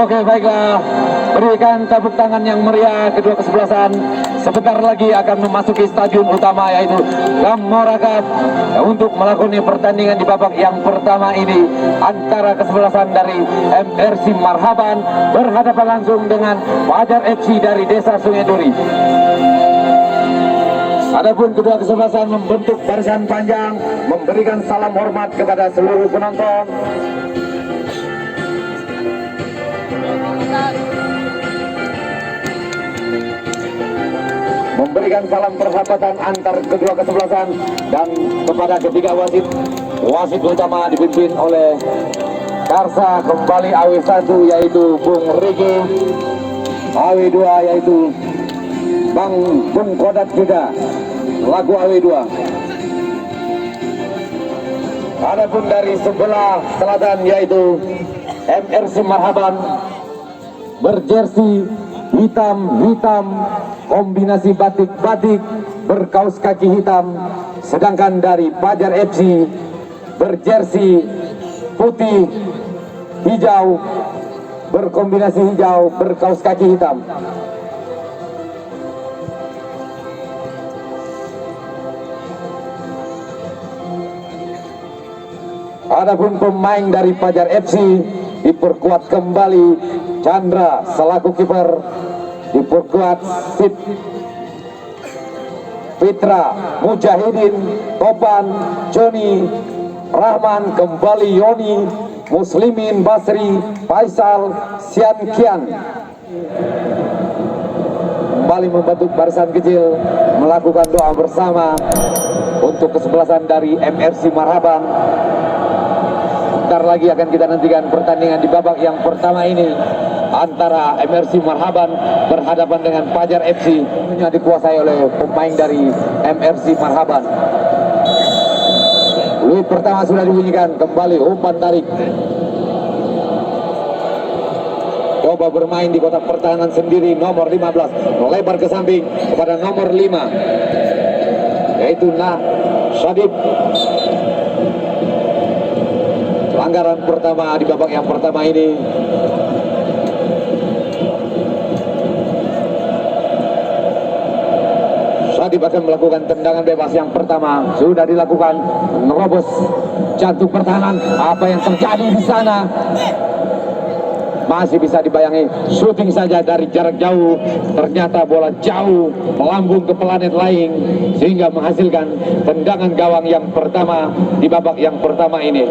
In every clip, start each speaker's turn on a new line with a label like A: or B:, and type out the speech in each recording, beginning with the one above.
A: Oke, baiklah, berikan tepuk tangan yang meriah kedua kesebelasan. Sebentar lagi akan memasuki stadion utama, yaitu Gamora Cup, untuk melakukan pertandingan di babak yang pertama ini antara kesebelasan dari MRC Marhaban berhadapan langsung dengan Fajar FC dari Desa Sungai Duri. Adapun kedua kesebelasan membentuk barisan panjang, memberikan salam hormat kepada seluruh penonton. Memberikan salam persahabatan antar kedua kesebelasan dan kepada ketiga wasit utama dipimpin oleh Karsa kembali AW1 yaitu Bung Riki, AW2 yaitu Bung Kodat juga lagu AW2. Adapun dari sebelah selatan yaitu MRC Marhaban berjersi hitam-hitam kombinasi batik-batik berkaos kaki hitam, sedangkan dari Fajar FC berjersi putih hijau berkombinasi hijau berkaos kaki hitam. Adapun pemain dari Fajar FC diperkuat kembali Chandra selaku kiper, diperkuat Fitra, Mujahidin, Topan, Joni, Rahman, kembali Yoni, Muslimin, Basri, Faisal, Sian Kian. Kembali membentuk barisan kecil, melakukan doa bersama untuk kesebelasan dari MRC Marhaban. Bentar lagi akan kita nantikan pertandingan di babak yang pertama ini antara MRC Marhaban berhadapan dengan Fajar FC yang dikuasai oleh pemain dari MRC Marhaban. Fluid pertama sudah dibunyikan, kembali umpan tarik. Coba bermain di kotak pertahanan sendiri nomor 15, melebar ke samping kepada nomor 5 yaitu Syadib. Pelanggaran pertama di babak yang pertama ini. Syadib akan melakukan tendangan bebas yang pertama, sudah dilakukan, menerobos jantung pertahanan. Apa yang terjadi di sana? Masih bisa dibayangi, shooting saja dari jarak jauh, ternyata bola jauh melambung ke planet lain sehingga menghasilkan tendangan gawang yang pertama di babak yang pertama ini.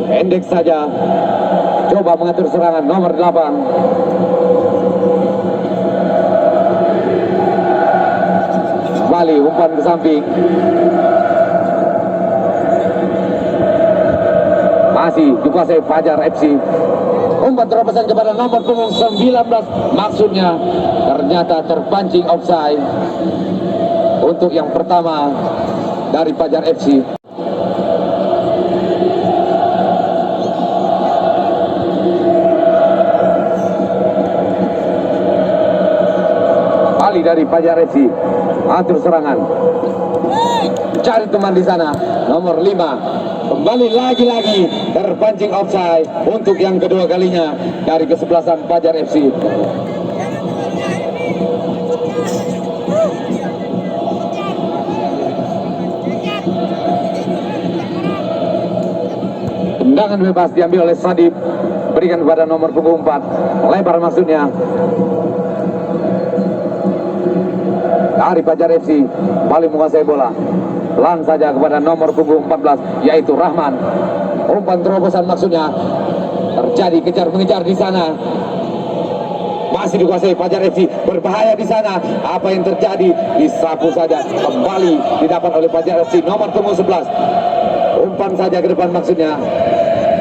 A: Pendek saja, coba mengatur serangan nomor 8. Kembali umpan ke samping, masih dikuasai Fajar FC. Umpan terobosan kepada nomor punggung 19, maksudnya ternyata terpancing offside untuk yang pertama dari Fajar FC. Kali dari Fajar FC, atur serangan, cari teman di sana nomor 5. Kembali lagi-lagi terpancing offside untuk yang kedua kalinya dari kesebelasan Fajar FC. Tendangan bebas diambil oleh Sadip, berikan kepada nomor punggung 4, lebar maksudnya dari Fajar FC. Bali menguasai bola, pelan saja kepada nomor punggung 14 yaitu Rahman. Umpan terobosan maksudnya terjadi kejar mengejar di sana. Masih dikuasai Fajar FC, berbahaya di sana. Apa yang terjadi? Disapu saja, kembali didapat oleh Fajar FC nomor punggung 11. Umpan saja ke depan maksudnya.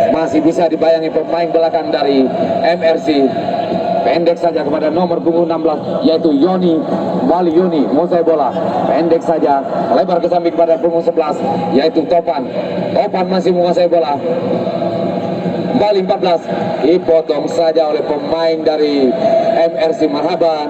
A: Masih bisa dibayangi pemain belakang dari MRC. Pendek saja kepada nomor punggung 16 yaitu Yoni. Bali Yoni menguasai bola, pendek saja, lebar ke samping kepada punggung 11 yaitu Topan. Topan masih menguasai bola. Bali 14 dipotong saja oleh pemain dari MRC Marhaban.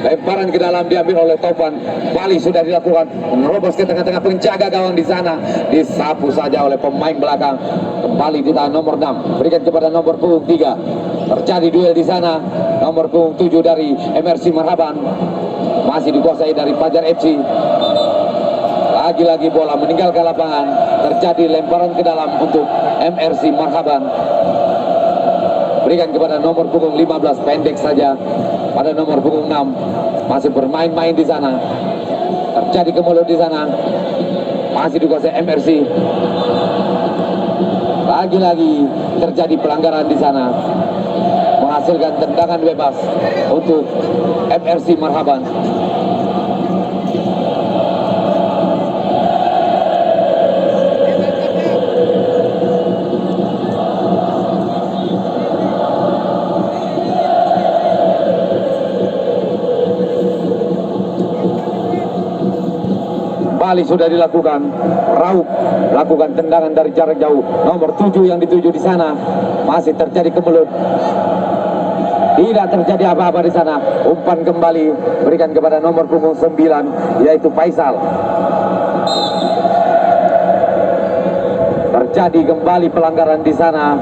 A: Lemparan ke dalam diambil oleh Topan. Bali sudah dilakukan, menerobos ke tengah-tengah penjaga gawang di sana. Disapu saja oleh pemain belakang. Kembali ditahan nomor 6, berikan kepada nomor punggung 3. Terjadi duel di sana. Nomor punggung 7 dari MRC Marhaban masih dikuasai dari Fajar FC. Lagi-lagi bola meninggalkan lapangan. Terjadi lemparan ke dalam untuk MRC Marhaban. Berikan kepada nomor punggung 15, pendek saja pada nomor punggung 6. Masih bermain-main di sana. Terjadi kemulut di sana. Masih dikuasai MRC. Lagi-lagi terjadi pelanggaran di sana, menghasilkan tendangan bebas untuk MRC Marhaban. Bali sudah dilakukan, Raub lakukan tendangan dari jarak jauh. Nomor 7 yang dituju di sana, masih terjadi kemulut. Tidak terjadi apa-apa di sana. Umpan kembali berikan kepada nomor punggung 9 yaitu Faisal. Terjadi kembali pelanggaran di sana.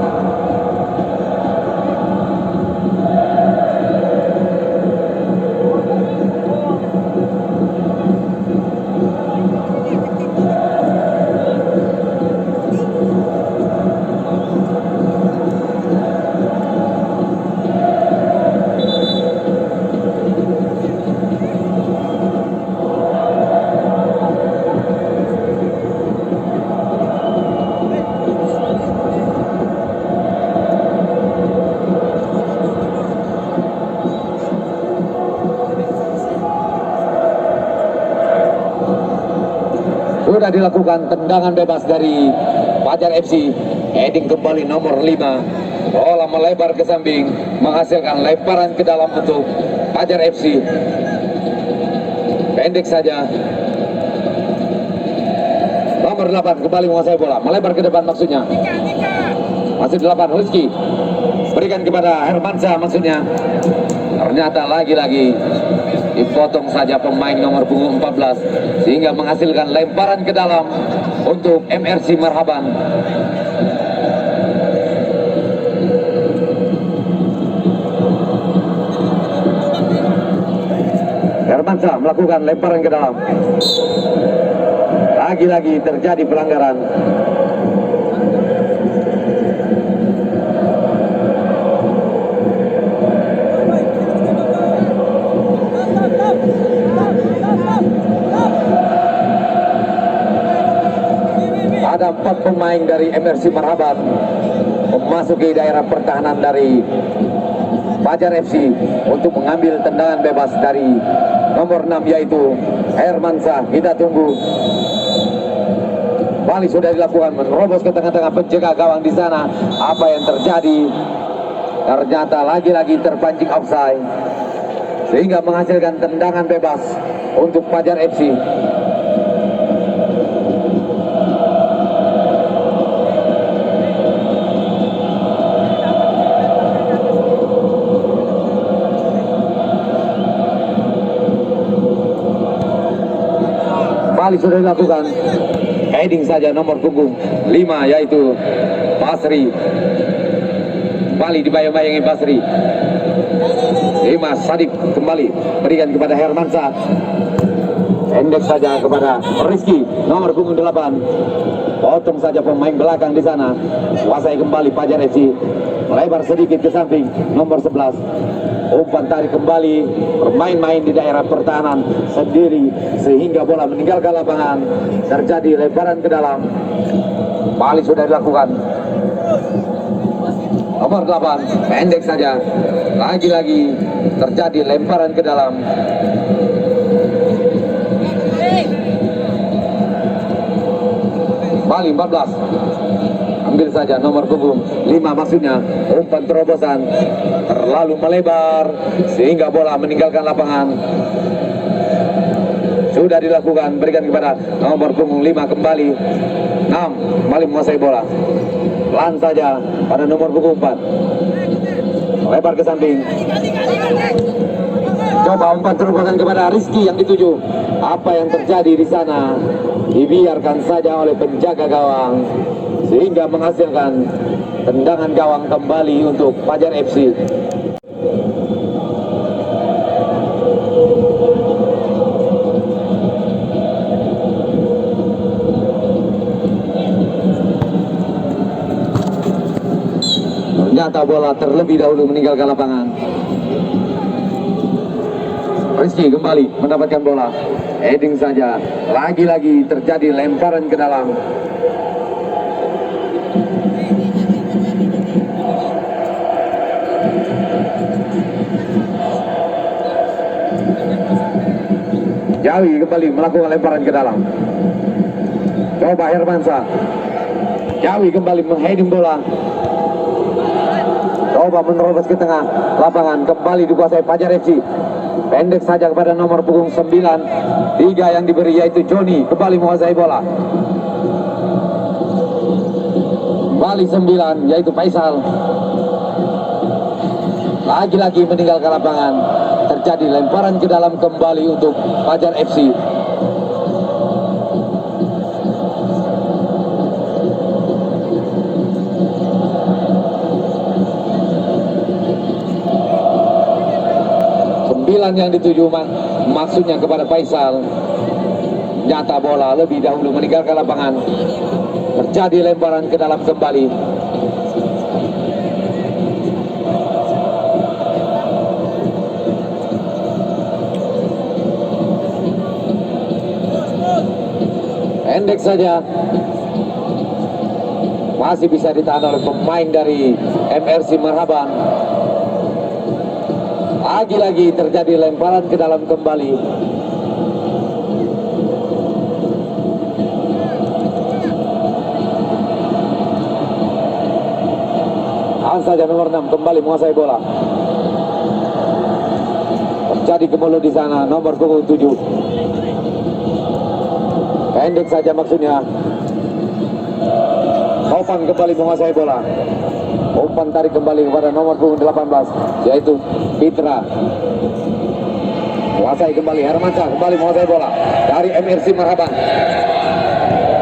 A: Sudah dilakukan tendangan bebas dari Fajar FC. Heading kembali nomor 5. Bola melebar ke samping, menghasilkan lemparan ke dalam untuk Fajar FC. Pendek saja. Nomor 8 kembali menguasai bola, melebar ke depan maksudnya. Masih 8 Rizky. Berikan kepada Hermansyah maksudnya. Ternyata lagi-lagi dipotong saja pemain nomor punggung 14 sehingga menghasilkan lemparan ke dalam untuk MRC Marhaban. Hermansyah melakukan lemparan ke dalam. Lagi-lagi terjadi pelanggaran. Ada 4 pemain dari MRC Marhaban memasuki daerah pertahanan dari Fajar FC untuk mengambil tendangan bebas dari nomor 6 yaitu Hermansyah. Kita tunggu. Bali sudah dilakukan, menerobos ke tengah-tengah penjaga gawang di sana. Apa yang terjadi? Ternyata lagi-lagi terpancing offside sehingga menghasilkan tendangan bebas untuk Fajar FC. Kembali sudah dilakukan. Heading saja nomor punggung 5 yaitu Basri. Kembali dibayang-bayangi Basri. 5 Sadik kembali berikan kepada Hermansyah. Pendek saja kepada Rizky nomor punggung 8. Potong saja pemain belakang di sana. Kuasai kembali Fajar FC. Melebar sedikit ke samping nomor 11. Umpan tarik kembali, bermain-main di daerah pertahanan sendiri sehingga bola meninggalkan lapangan. Terjadi lebaran ke dalam. Balik sudah dilakukan. Nomor 8 pendek saja. Lagi-lagi terjadi lemparan ke dalam. Bali 14. Ambil saja nomor punggung 5 maksudnya. Umpan terobosan terlalu melebar sehingga bola meninggalkan lapangan. Sudah dilakukan, berikan kepada nomor punggung 5 kembali. 6 kembali menguasai bola. Pelan saja pada nomor punggung 4. Lebar ke samping. Coba umpan terobosan kepada Rizky yang dituju. Apa yang terjadi di sana? Dibiarkan saja oleh penjaga gawang sehingga menghasilkan tendangan gawang kembali untuk Fajar FC. Ternyata bola terlebih dahulu meninggalkan lapangan. Rizky kembali mendapatkan bola. Heading saja. Lagi-lagi terjadi lemparan ke dalam. Jawi kembali melakukan lemparan ke dalam. Coba Hermansyah. Jawi kembali mengheading bola. Coba menerobos ke tengah lapangan. Kembali dikuasai Fajar FC. Pendek saja kepada nomor punggung 9. 3 yang diberi yaitu Joni. Kembali menguasai bola. Kembali 9 yaitu Faisal. Lagi-lagi meninggalkan lapangan. Terjadi lemparan ke dalam kembali untuk Fajar FC. Yang dituju maksudnya kepada Faisal. Nyata bola lebih dahulu meninggalkan lapangan. Terjadi lemparan ke dalam kembali. Pendek saja. Masih bisa ditahan oleh pemain dari MRC Marhaban. Lagi-lagi terjadi lemparan ke dalam kembali. Tahan saja nomor 6 kembali menguasai bola. Terjadi kemulut di sana nomor punggung 7. Pendek saja maksudnya. Taufan kembali menguasai bola. Umpan tarik kembali kepada nomor punggung 18 yaitu Fitra. Menguasai kembali Hermansyah kembali menguasai bola dari MRC Marhaban.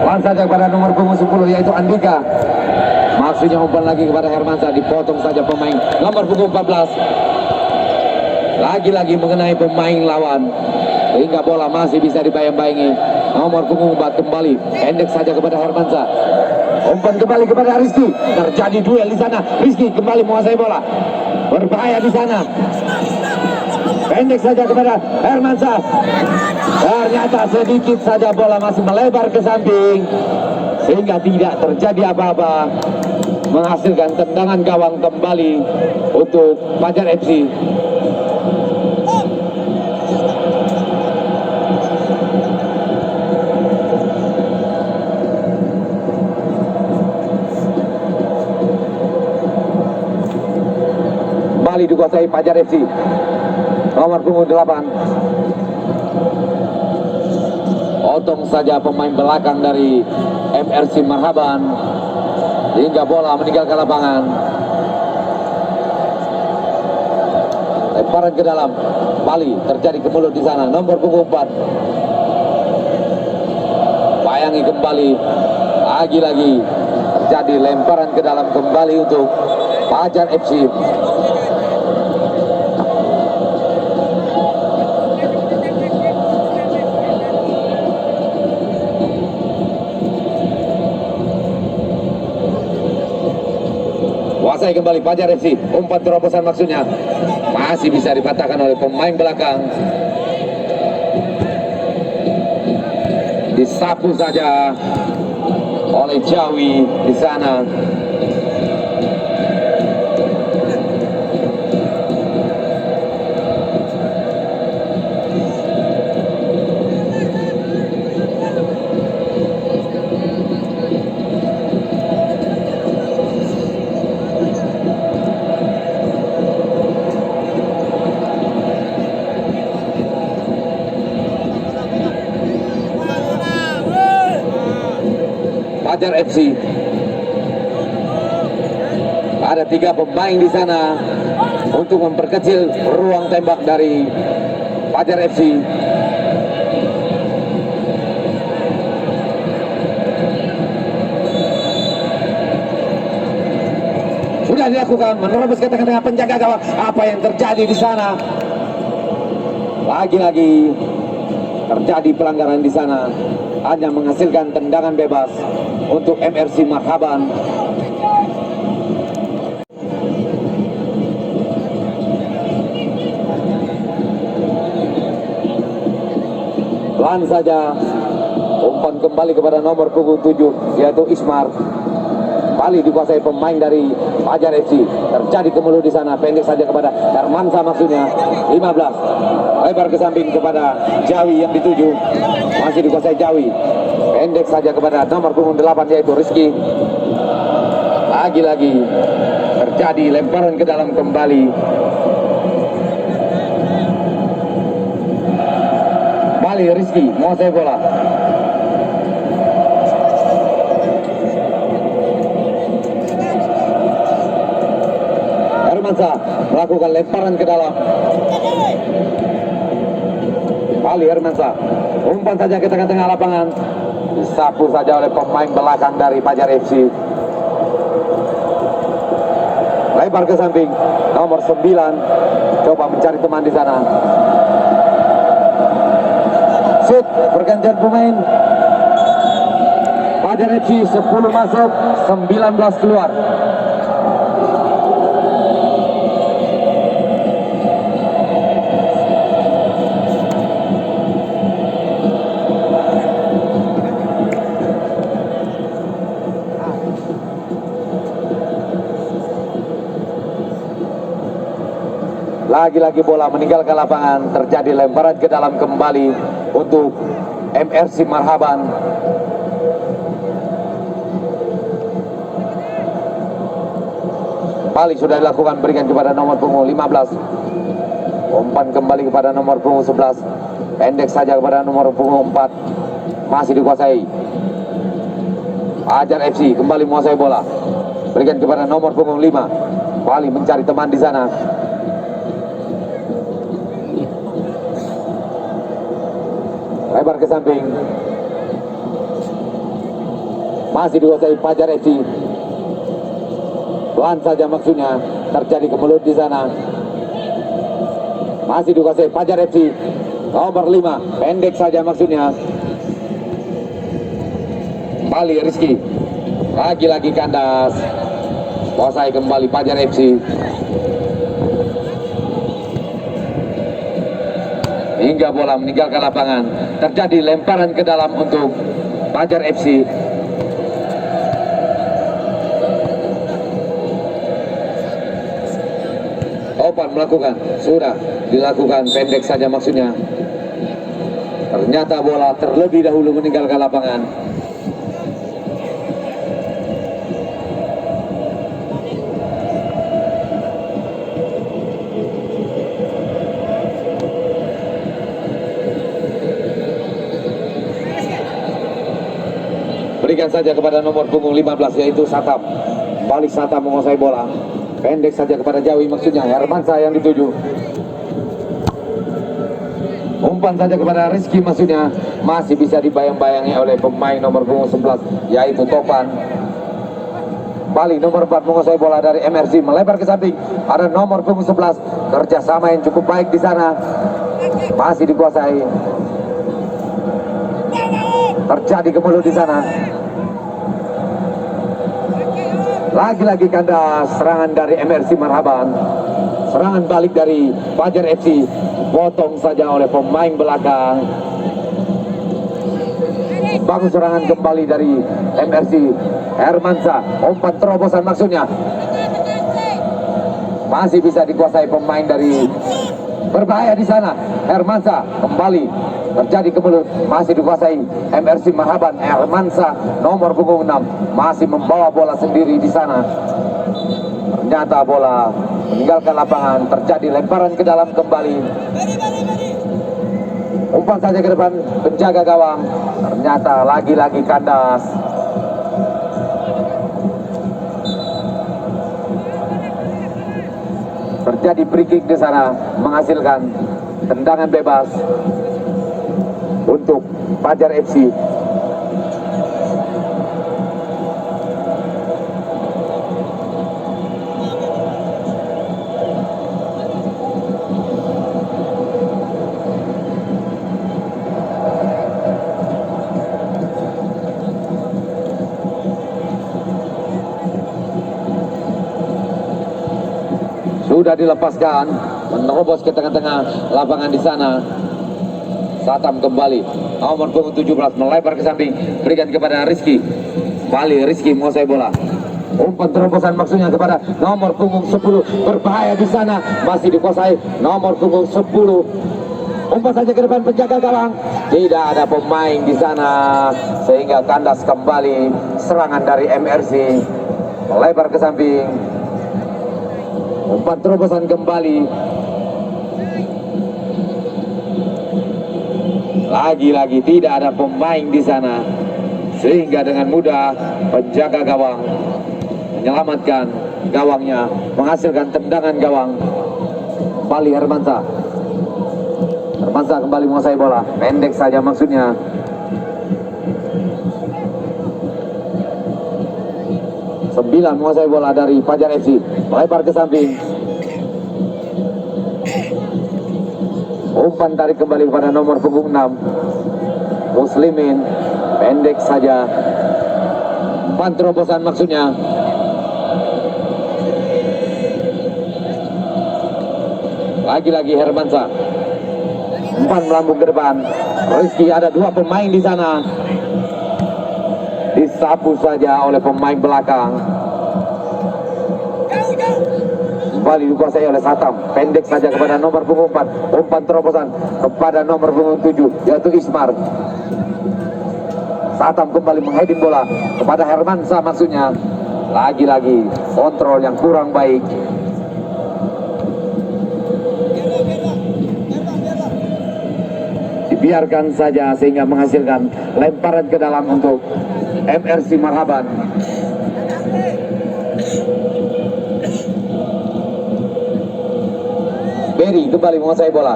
A: Pelan saja kepada nomor punggung 10 yaitu Andika. Maksudnya umpan lagi kepada Hermansyah, dipotong saja pemain nomor punggung 14. Lagi-lagi mengenai pemain lawan sehingga bola masih bisa dibayang-bayangi. Nomor punggung 4 kembali pendek saja kepada Hermansyah. Umpan kembali kepada Rizky. Terjadi duel di sana. Rizky kembali menguasai bola. Berbahaya di sana. Pendek saja kepada Hermansyah. Ternyata sedikit saja bola masih melebar ke samping sehingga tidak terjadi apa-apa. Menghasilkan tendangan gawang kembali untuk Fajar FC. Kembali dikuasai Fajar FC. Nomor punggung 8. Potong saja pemain belakang dari MRC Marhaban hingga bola meninggalkan lapangan. Lemparan ke dalam. Bali terjadi kemulut di sana. Nomor punggung 4. Bayangi kembali, lagi-lagi terjadi lemparan ke dalam kembali untuk Fajar FC. Kuasai kembali Fajar FC, umpan terobosan maksudnya masih bisa dipatahkan oleh pemain belakang. Disapu saja oleh Jawi di sana. Fajar FC. Ada 3 pemain di sana untuk memperkecil ruang tembak dari Fajar FC. Sudah dilakukan, menerobos ke tengah-tengah penjaga gawang. Apa yang terjadi di sana? Lagi-lagi terjadi pelanggaran di sana, hanya menghasilkan tendangan bebas untuk MRC Marhaban. Pelan saja, umpan kembali kepada nomor punggung 7 yaitu Ismar. Kembali dikuasai pemain dari Fajar FC. Terjadi kemelut di sana, pendek saja kepada Hermansa maksudnya. 15, lebar ke samping kepada Jawi yang dituju. Masih dikuasai Jawi. Pendek saja kepada nomor punggung 8 yaitu Rizky. Lagi-lagi terjadi lemparan ke dalam kembali. Kembali Rizky menguasai bola. Hermansa melakukan lemparan ke dalam. Kembali Hermansa, umpan saja ke tengah-tengah lapangan. Disapu saja oleh pemain belakang dari Fajar FC. Lebar ke samping, nomor 9 coba mencari teman di sana. Shoot, pergantian pemain. Fajar FC 10 masuk, 19 keluar. Lagi-lagi bola meninggalkan lapangan, terjadi lemparan ke dalam kembali untuk MRC Marhaban. Kembali sudah dilakukan, berikan kepada nomor punggung 15. Umpan kembali kepada nomor punggung 11. Pendek saja kepada nomor punggung 4. Masih dikuasai Fajar FC, kembali menguasai bola. Berikan kepada nomor punggung 5. Kembali mencari teman di sana. Lebar ke samping, masih dikuasai Fajar FC. Pelan saja maksudnya, terjadi kemelut di sana. Masih dikuasai Fajar FC. Nomor 5, pendek saja maksudnya. Kembali Rizky, lagi-lagi kandas. Kuasai kembali Fajar FC. Hingga bola meninggalkan lapangan, terjadi lemparan ke dalam untuk Fajar FC. Opan melakukan, sudah dilakukan, pendek saja maksudnya. Ternyata bola terlebih dahulu meninggalkan lapangan. Berikan saja kepada nomor punggung 15 yaitu Satam. Balik Satam menguasai bola. Pendek saja kepada Jawi maksudnya, Hermansa yang dituju. Umpan saja kepada Rizky, maksudnya masih bisa dibayang-bayangi oleh pemain nomor punggung 11 yaitu Topan. Kembali nomor 4 menguasai bola dari MRC, melebar ke samping. Ada nomor punggung 11, kerjasama yang cukup baik di sana. Masih dikuasai. Terjadi kemulut di sana. Lagi-lagi kandas serangan dari MRC Marhaban. Serangan balik dari Fajar FC, potong saja oleh pemain belakang. Bangun serangan kembali dari MRC. Hermansa, umpan terobosan maksudnya. Masih bisa dikuasai pemain dari, berbahaya di sana. Hermansa kembali, terjadi kemulut, masih dikuasai MRC Marhaban. Hermansa nomor punggung 6 masih membawa bola sendiri di sana. Ternyata bola meninggalkan lapangan, terjadi lemparan ke dalam kembali. Umpan saja ke depan penjaga gawang, ternyata lagi-lagi kandas. Terjadi free kick di sana, menghasilkan tendangan bebas untuk Fajar FC. Sudah dilepaskan, menerobos ke tengah-tengah lapangan di sana. Satam kembali, nomor punggung 17 melebar ke samping, berikan kepada Rizky. Kembali Rizky menguasai bola. Umpan terobosan maksudnya kepada nomor punggung 10, berbahaya di sana, masih dikuasai nomor punggung 10. Umpan saja ke depan penjaga gawang, tidak ada pemain di sana sehingga kandas kembali serangan dari MRC. Melebar ke samping. Umpan terobosan kembali. Lagi-lagi tidak ada pemain di sana sehingga dengan mudah penjaga gawang menyelamatkan gawangnya, menghasilkan tendangan gawang. Kembali Hermansa. Hermansa kembali menguasai bola, pendek saja maksudnya. Sembilan menguasai bola dari Fajar FC, melebar ke samping. Umpan tarik kembali kepada nomor punggung 6 Muslimin, pendek saja. Umpan terobosan maksudnya. Lagi-lagi Hermansa. Umpan melambung ke depan. Rizky, ada dua pemain di sana. Disapu saja oleh pemain belakang. Kembali dikuasai oleh Satam, pendek saja kepada nomor punggung 4. Umpan terobosan kepada nomor punggung 7 yaitu Ismar. Satam kembali mengheading bola kepada Hermansa maksudnya. Lagi-lagi kontrol yang kurang baik. Dibiarkan saja sehingga menghasilkan lemparan ke dalam untuk MRC Marhaban. Berry kembali menguasai bola.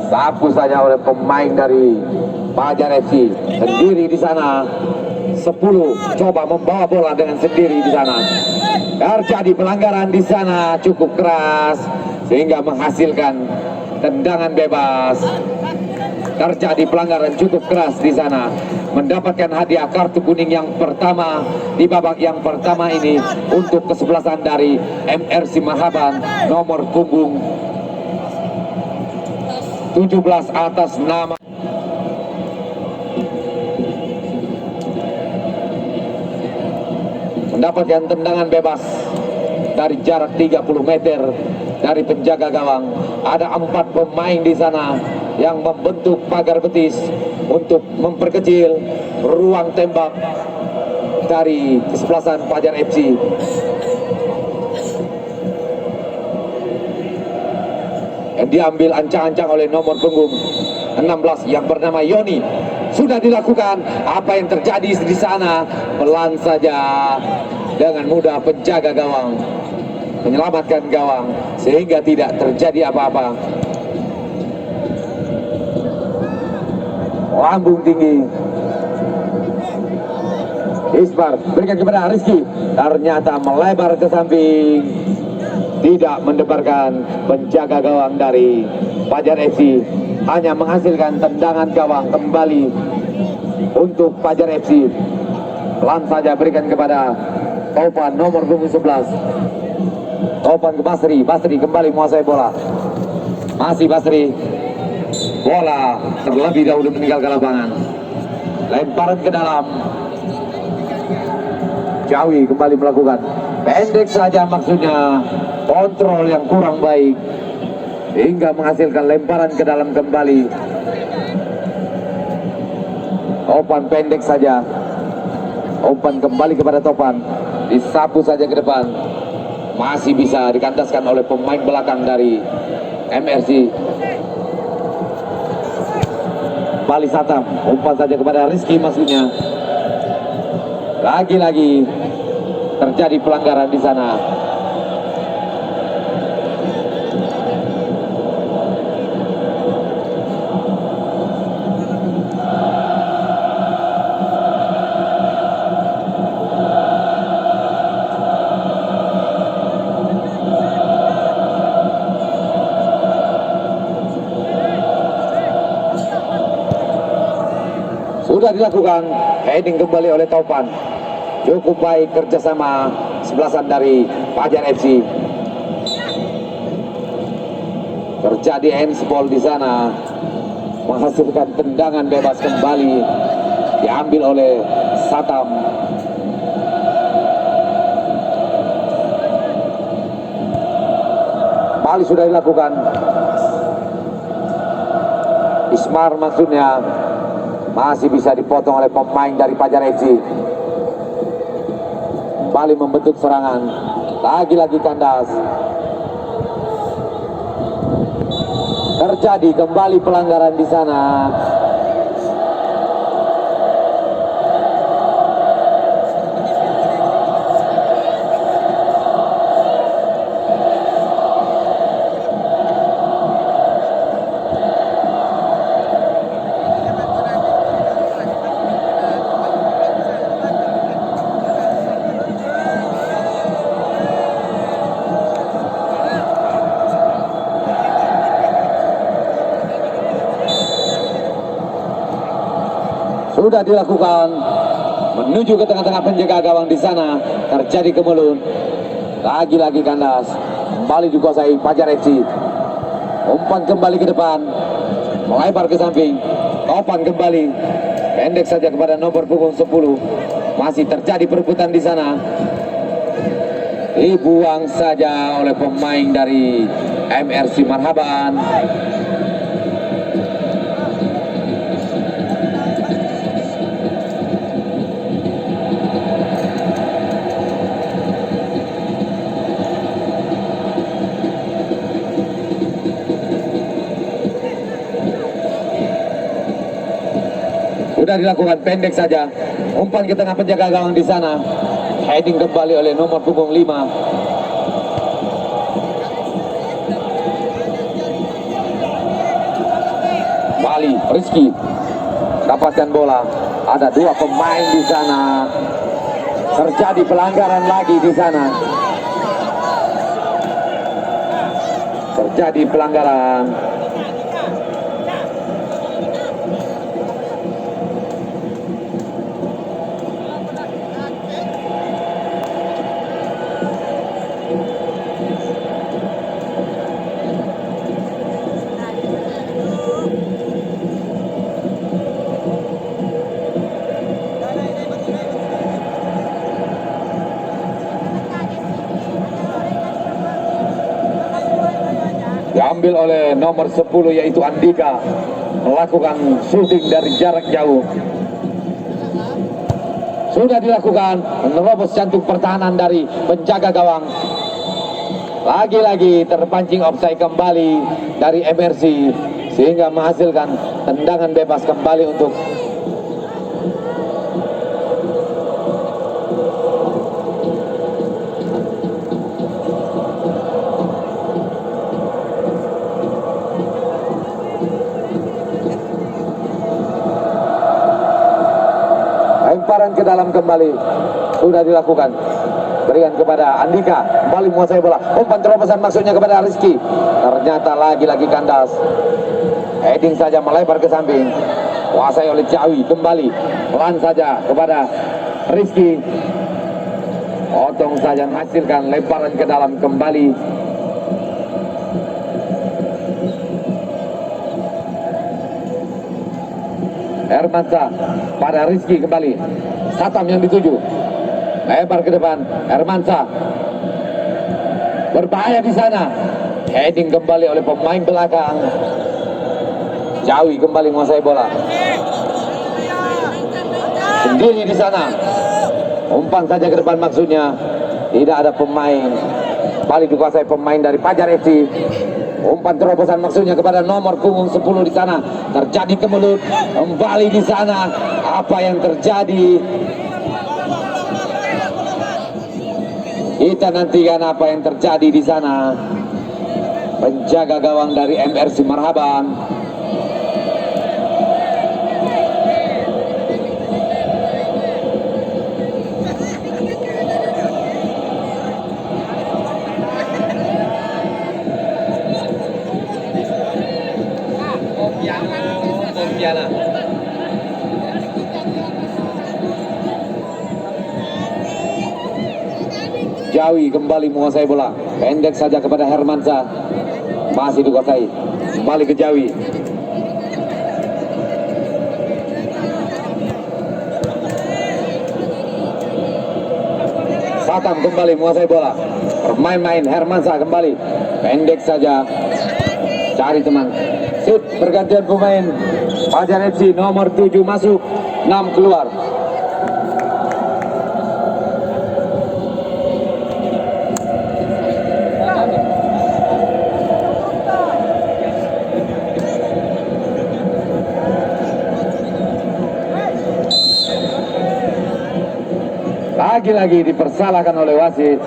A: Sapu saja oleh pemain dari Fajar FC. Sendiri di sana. 10 coba membawa bola dengan sendiri di sana. Terjadi pelanggaran di sana cukup keras sehingga menghasilkan tendangan bebas. Terjadi pelanggaran cukup keras di sana, mendapatkan hadiah kartu kuning yang pertama di babak yang pertama ini untuk kesebelasan dari MRC Marhaban nomor punggung 17 atas nama mendapatkan tendangan bebas dari jarak 30 meter dari penjaga gawang. Ada 4 pemain di sana yang membentuk pagar betis untuk memperkecil ruang tembak dari kesebelasan Fajar FC. Yang diambil ancang-ancang oleh nomor punggung 16 yang bernama Yoni. Sudah dilakukan apa yang terjadi di sana, pelan saja dengan mudah penjaga gawang menyelamatkan gawang sehingga tidak terjadi apa-apa. melambung tinggi. Ismar berikan kepada Rizky, ternyata melebar ke samping, tidak mendebarkan penjaga gawang dari Fajar FC, hanya menghasilkan tendangan gawang kembali untuk Fajar FC. Pelan saja berikan kepada Topan nomor 11. Topan ke Basri, Basri kembali menguasai bola. Masih Basri, bola terlebih dahulu meninggalkan lapangan. Lemparan ke dalam. Jawi kembali melakukan pendek saja, maksudnya kontrol yang kurang baik hingga menghasilkan lemparan ke dalam kembali. Topan pendek saja. Topan kembali kepada Topan, disapu saja ke depan, masih bisa dikandaskan oleh pemain belakang dari MRC. Bali Satam, umpan saja kepada Rizky, maksudnya lagi-lagi terjadi pelanggaran di sana. Sudah dilakukan heading kembali oleh Topan. Cukup baik kerjasama sebelasan dari Fajar FC. Terjadi handsball di sana, menghasilkan tendangan bebas kembali diambil oleh Satam. Bali sudah dilakukan. Ismar maksudnya masih bisa dipotong oleh pemain dari Fajar FC. Bali membentuk serangan, lagi-lagi kandas. Terjadi kembali pelanggaran di sana. Sudah dilakukan, menuju ke tengah-tengah penjaga gawang di sana, terjadi kemulut, lagi-lagi kandas, kembali dikuasai Fajar FC. Umpan kembali ke depan, melebar ke samping, Topan kembali, pendek saja kepada nomor punggung 10. Masih terjadi perebutan di sana, dibuang saja oleh pemain dari MRC Marhaban. Sudah dilakukan pendek saja, umpan ke tengah penjaga gawang di sana, heading kembali oleh nomor punggung 5. Bali, Rizky dapatkan bola, ada dua pemain di sana, terjadi pelanggaran lagi di sana, terjadi pelanggaran. Diambil oleh nomor 10 yaitu Andika, melakukan shooting dari jarak jauh. Sudah dilakukan, menerobos jantung pertahanan dari penjaga gawang. Lagi-lagi terpancing offside kembali dari MRC, sehingga menghasilkan tendangan bebas kembali untuk dalam kembali. Sudah dilakukan. Berikan kepada Andika, kembali menguasai bola. Umpan terobosan maksudnya kepada Rizky. Ternyata lagi-lagi kandas. Heading saja melebar ke samping. Kuasai oleh Jawi, kembali pelan saja kepada Rizky. Otong saja menghasilkan lemparan ke dalam kembali. Hermansyah pada Rizky kembali. Satam yang dituju. Lebar ke depan, Hermansyah. Berbahaya di sana. Heading kembali oleh pemain belakang. Jawi kembali menguasai bola. Sendiri di sana. Umpan saja ke depan maksudnya. Tidak ada pemain. Kembali dikuasai pemain dari Fajar FC. Umpan terobosan maksudnya kepada nomor punggung 10 di sana. Terjadi kemelut. Kembali di sana. Apa yang terjadi? Kita nantikan apa yang terjadi di sana. Penjaga gawang dari MRC Marhaban. Jawi kembali menguasai bola. Pendek saja kepada Hermansyah. Masih dikuasai. Kembali ke Jawi. Satam kembali menguasai bola. Bermain-main Hermansyah kembali. Pendek saja. Cari teman. Sip, pergantian pemain. Fajar FC nomor 7 masuk, 6 keluar. Lagi-lagi dipersalahkan oleh wasit.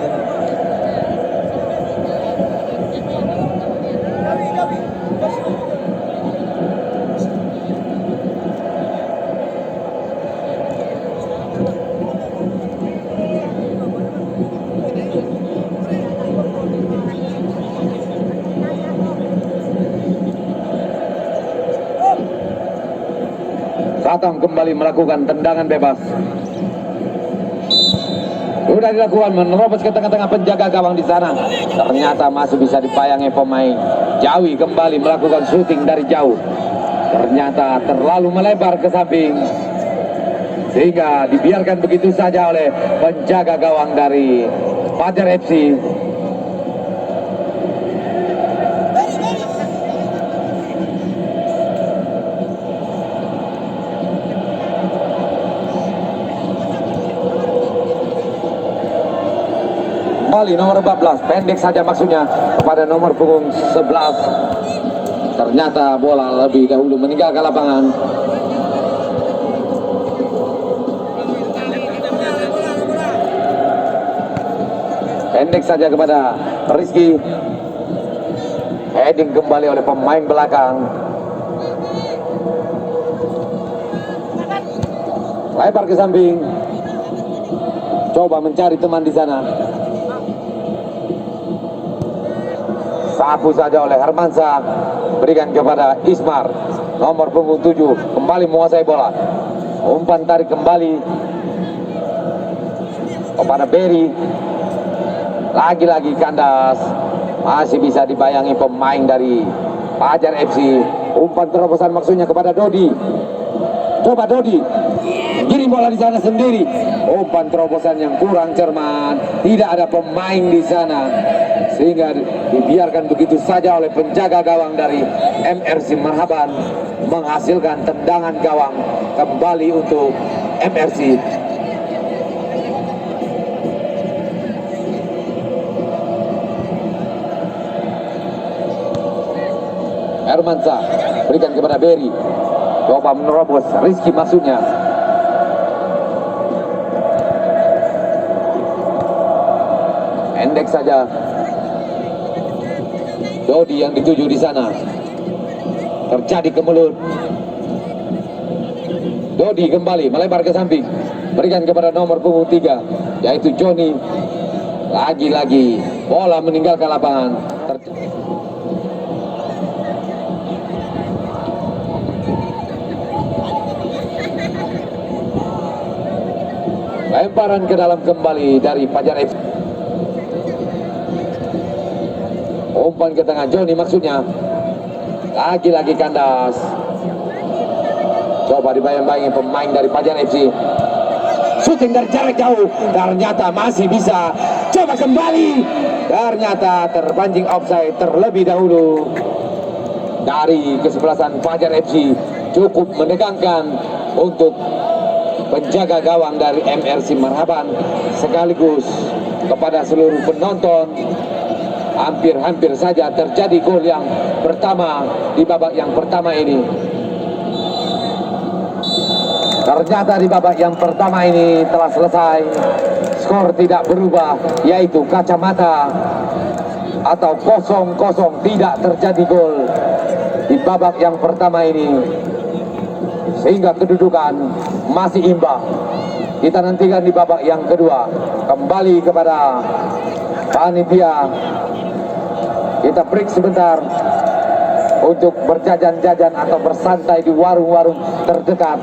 A: Satam kembali melakukan tendangan bebas. Sudah dilakukan, menerobos ke tengah-tengah penjaga gawang di sana. Ternyata masih bisa dipayangi pemain. Jawi kembali melakukan syuting dari jauh. Ternyata terlalu melebar ke samping. Sehingga dibiarkan begitu saja oleh penjaga gawang dari Fajar FC. Kembali nomor 14, pendek saja maksudnya kepada nomor punggung 11. Ternyata bola lebih dahulu meninggalkan lapangan. Pendek saja kepada Rizky. Heading kembali oleh pemain belakang. Lebar ke samping. Coba mencari teman di sana. Sapu saja oleh Hermansyah. Berikan kepada Ismar. Nomor punggung 7. Kembali menguasai bola. Umpan tarik kembali kepada Berry. Lagi-lagi kandas. Masih bisa dibayangi pemain dari Fajar FC. Umpan terobosan maksudnya kepada Dodi. Coba Dodi. Giring bola di sana sendiri. Umpan terobosan yang kurang cermat. Tidak ada pemain di sana. Sehingga dibiarkan begitu saja oleh penjaga gawang dari MRC Marhaban. Menghasilkan tendangan gawang kembali untuk MRC. Hermansyah berikan kepada Berry. Coba menerobos, Rizky maksudnya. Pendek saja. Dodi yang dituju di sana. Terjadi kemelut. Dodi kembali melebar ke samping. berikan kepada nomor punggung 3 yaitu Joni. Lagi-lagi bola meninggalkan lapangan. Lemparan ke dalam kembali dari Fajar FC. Umpan ke tengah Joni maksudnya. Lagi-lagi kandas. Coba dibayang-bayangi pemain dari Fajar FC. Shooting dari jarak jauh, ternyata masih bisa. Coba kembali, ternyata terpancing offside terlebih dahulu. Dari kesebelasan Fajar FC cukup menegangkan untuk penjaga gawang dari MRC Marhaban sekaligus kepada seluruh penonton. Hampir-hampir saja terjadi gol yang pertama di babak yang pertama ini. Ternyata di babak yang pertama ini telah selesai. Skor tidak berubah, yaitu kacamata atau 0-0, tidak terjadi gol di babak yang pertama ini. Sehingga kedudukan masih imbang. Kita nantikan di babak yang kedua. Kembali kepada panitia. Kita break sebentar untuk berjajan-jajan atau bersantai di warung-warung terdekat,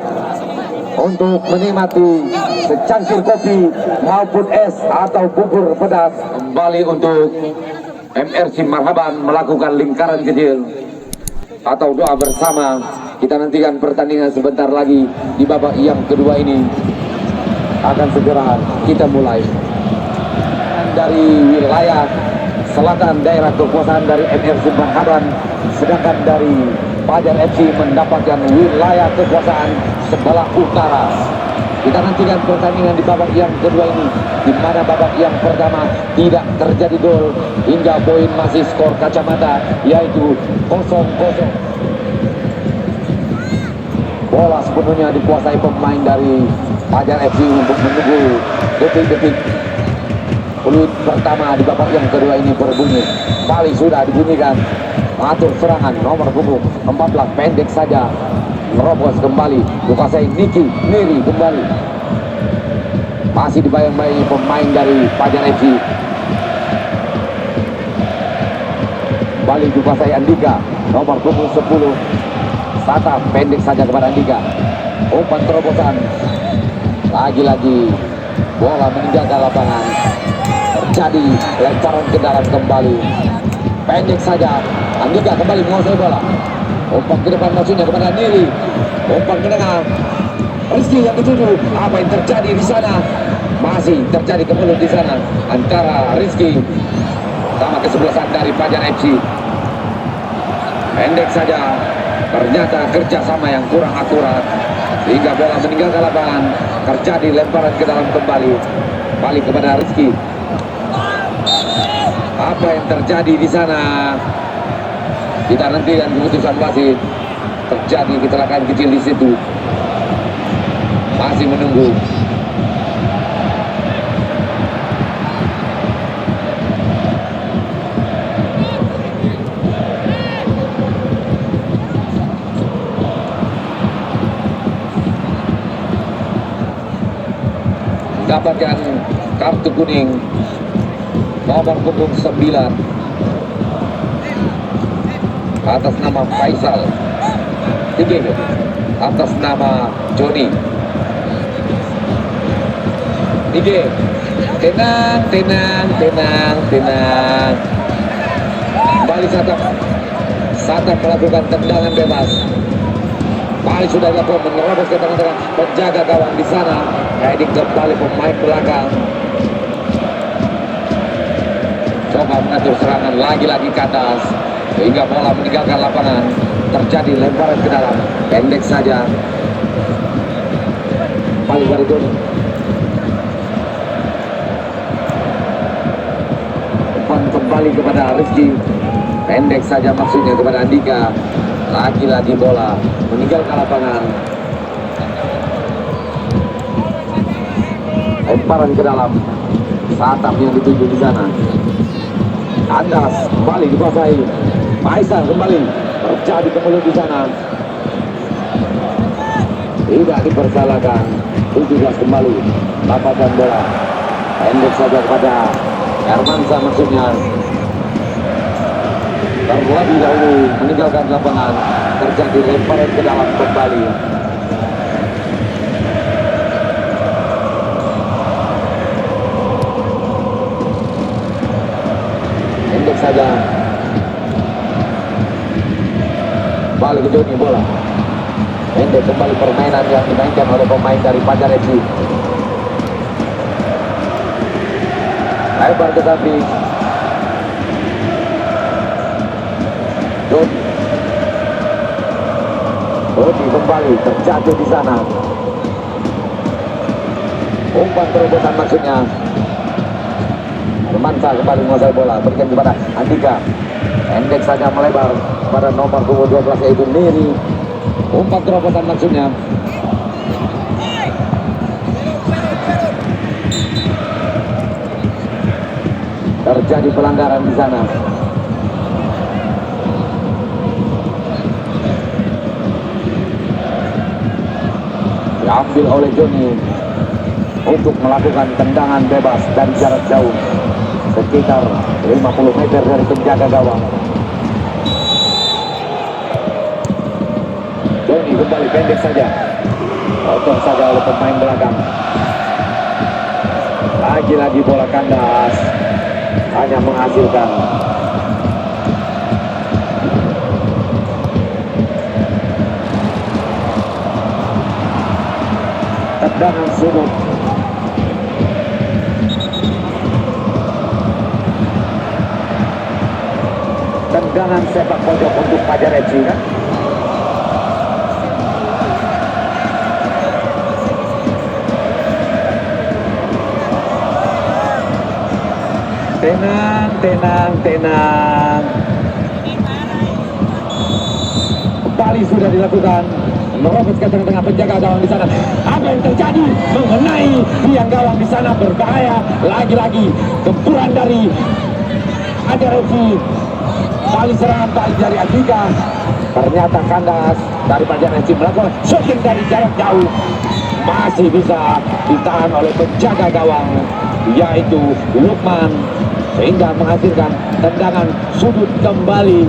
A: untuk menikmati secangkir kopi maupun es atau bubur pedas. Kembali untuk MRC Marhaban melakukan lingkaran kecil atau doa bersama. Kita nantikan pertandingan sebentar lagi di babak yang kedua ini akan segera kita mulai. Dari wilayah selatan daerah kekuasaan dari MRC Marhaban, sedangkan dari Fajar FC mendapatkan wilayah kekuasaan sebelah utara. Kita nantikan pertandingan di babak yang kedua ini, di mana babak yang pertama tidak terjadi gol hingga poin masih skor kacamata, yaitu 0-0. Bola sepenuhnya dikuasai pemain dari Fajar FC untuk menunggu detik-detik peluit pertama di babak yang kedua ini berbunyi. Kali sudah dibunyikan. Mengatur serangan nomor punggung 14 pendek saja, merobos kembali, dikuasai Niri kembali. Masih dibayang-bayangi pemain dari Fajar FC. Kembali dikuasai Andika, nomor punggung 10. Sata pendek saja kepada Andika. Umpan terobosan. Lagi-lagi bola meninggalkan lapangan. Terjadi lemparan ke dalam kembali. Pendek saja. Andika kembali menguasai bola. Umpan ke depan maksudnya kepada Niri. Umpan ke tengah. Rizky yang dituju. Apa yang terjadi di sana? Masih terjadi kemulut di sana antara Rizky sama kesebelasan dari Fajar FC. Pendek saja. Ternyata kerjasama yang kurang akurat sehingga bola meninggalkan lapangan. Terjadi lemparan ke dalam kembali. Balik kepada Rizky. Apa yang terjadi di sana? Kita nantikan keputusan wasit. Terjadi kecelakaan kecil di situ. Masih menunggu. Dapatkan kartu kuning nomor punggung 9 atas nama Faisal, 3 atas nama Joni. 3 tenang. Kembali Sata melakukan tendangan bebas. Kali sudah dilakukan, menerobos ke tengah-tengah penjaga gawang di sana. Heading kembali pemain belakang. Coba mengatur serangan lagi-lagi ke atas sehingga bola meninggalkan lapangan. Terjadi lemparan ke dalam, pendek saja. Paling dari Doni. Umpan kembali kepada Rizky. Pendek saja maksudnya kepada Andika. Lagi-lagi bola meninggalkan lapangan. Lemparan ke dalam. Satap yang dituju di sana. Atas kembali dikuasai. Faisal kembali. Terjadi kemulut di sana. Tidak dipersalahkan. 17 kembali. Lapatan bola. Pendek saja kepada Hermansyah maksudnya. Terlebih dahulu meninggalkan lapangan. Terjadi lemparan ke dalam kembali. Pendek saja. Balik ke Joni bola. Pendek kembali permainan yang dimainkan oleh pemain dari Fajar FC. Lebar ke samping. Dodi kembali terjatuh di sana. Umpan terobosan maksudnya. Hermansyah kembali menguasai bola, berikan kepada Andika. Pendek saja melebar pada nomor punggung 12 yaitu Niri. Umpan terobosan maksudnya. Terjadi pelanggaran di sana. Diambil oleh Joni untuk melakukan tendangan bebas dari jarak jauh sekitar 50 meter dari penjaga gawang. Joni kembali pendek saja, potong saja oleh pemain belakang. Lagi-lagi bola kandas, hanya menghasilkan tendangan sudut. Tendangan sepak pojok untuk Fajar FC kan? Tenang. Kembali sudah dilakukan. Merobos ke tengah-tengah penjaga gawang di sana. Apa yang terjadi? Mengenai tiang gawang di sana, berbahaya. Lagi-lagi gempuran dari Fajar FC. Kali serangan balik dari Andika. Ternyata kandas dari Fajar FC melakukan shooting dari jarak jauh. Masih bisa ditahan oleh penjaga gawang yaitu Lukman, sehingga menghasilkan tendangan sudut kembali.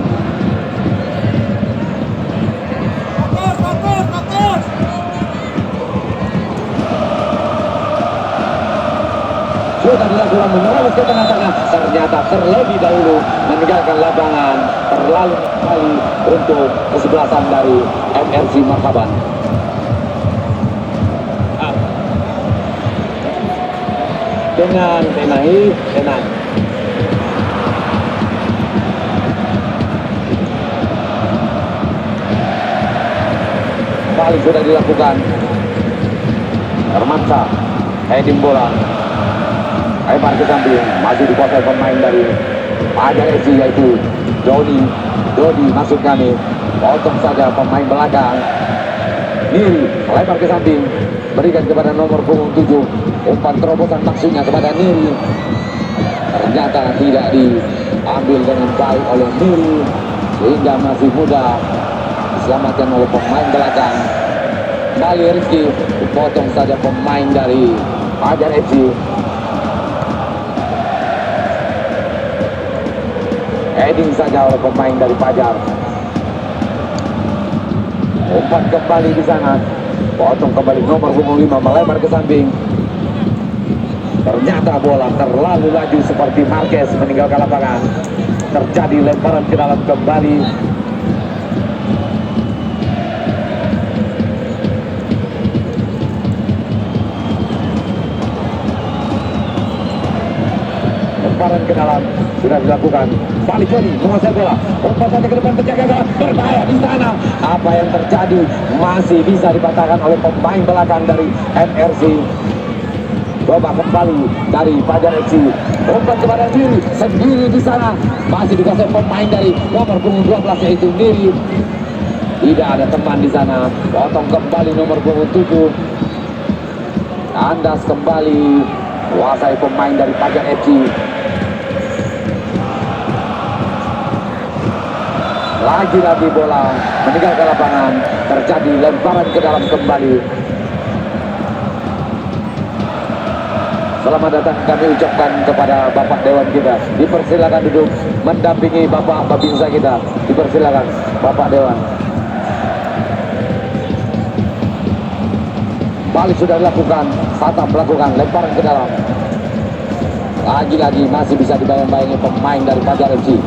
A: Sudah dilakukan menerobos ke tengah-tengah, ternyata terlebih dahulu meninggalkan lapangan, terlalu kali untuk kesebelasan dari MRC Marhaban. Tenang. Kali sudah dilakukan. Hermansyah heading bola. Lebar ke samping, masih dikuasai pemain dari Fajar FC yaitu Dodi maksud kami. Potong saja pemain belakang. Niri lebar ke samping, berikan kepada nomor punggung 7. Umpan terobosan maksudnya kepada Niri. Ternyata tidak diambil dengan baik oleh Niri, sehingga masih mudah diselamatkan oleh pemain belakang. Kembali Rizky, potong saja pemain dari Fajar FC. Heading saja oleh pemain dari Fajar. Umpan kembali di sana, potong kembali nomor punggung 5 melebar ke samping. Ternyata bola terlalu laju seperti Marquez meninggalkan lapangan. Terjadi lemparan ke dalam kembali. Lemparan ke dalam sudah dilakukan. Balik Joni menguasai bola. Umpan saja ke depan penjaga gawang, berbahaya di sana. Apa yang terjadi? Masih bisa dipatahkan oleh pemain belakang dari MRC. Coba kembali dari Fajar FC. Umpan kepada Niri, sendiri di sana. Masih dikuasai pemain dari nomor punggung 12 yaitu Niri. Tidak ada teman di sana. Potong kembali nomor punggung 7. Kandas kembali. Kuasai pemain dari Fajar FC. Lagi-lagi bola meninggalkan lapangan. Terjadi terjadi lemparan ke dalam kembali. Selamat datang kami ucapkan kepada Bapak Dewan kita. Dipersilakan duduk mendampingi Bapak Babinsa kita. Dipersilakan Bapak Dewan. Balik sudah dilakukan, Satam melakukan lemparan ke dalam. Lagi-lagi masih bisa dibayang-bayangi pemain dari Fajar FC.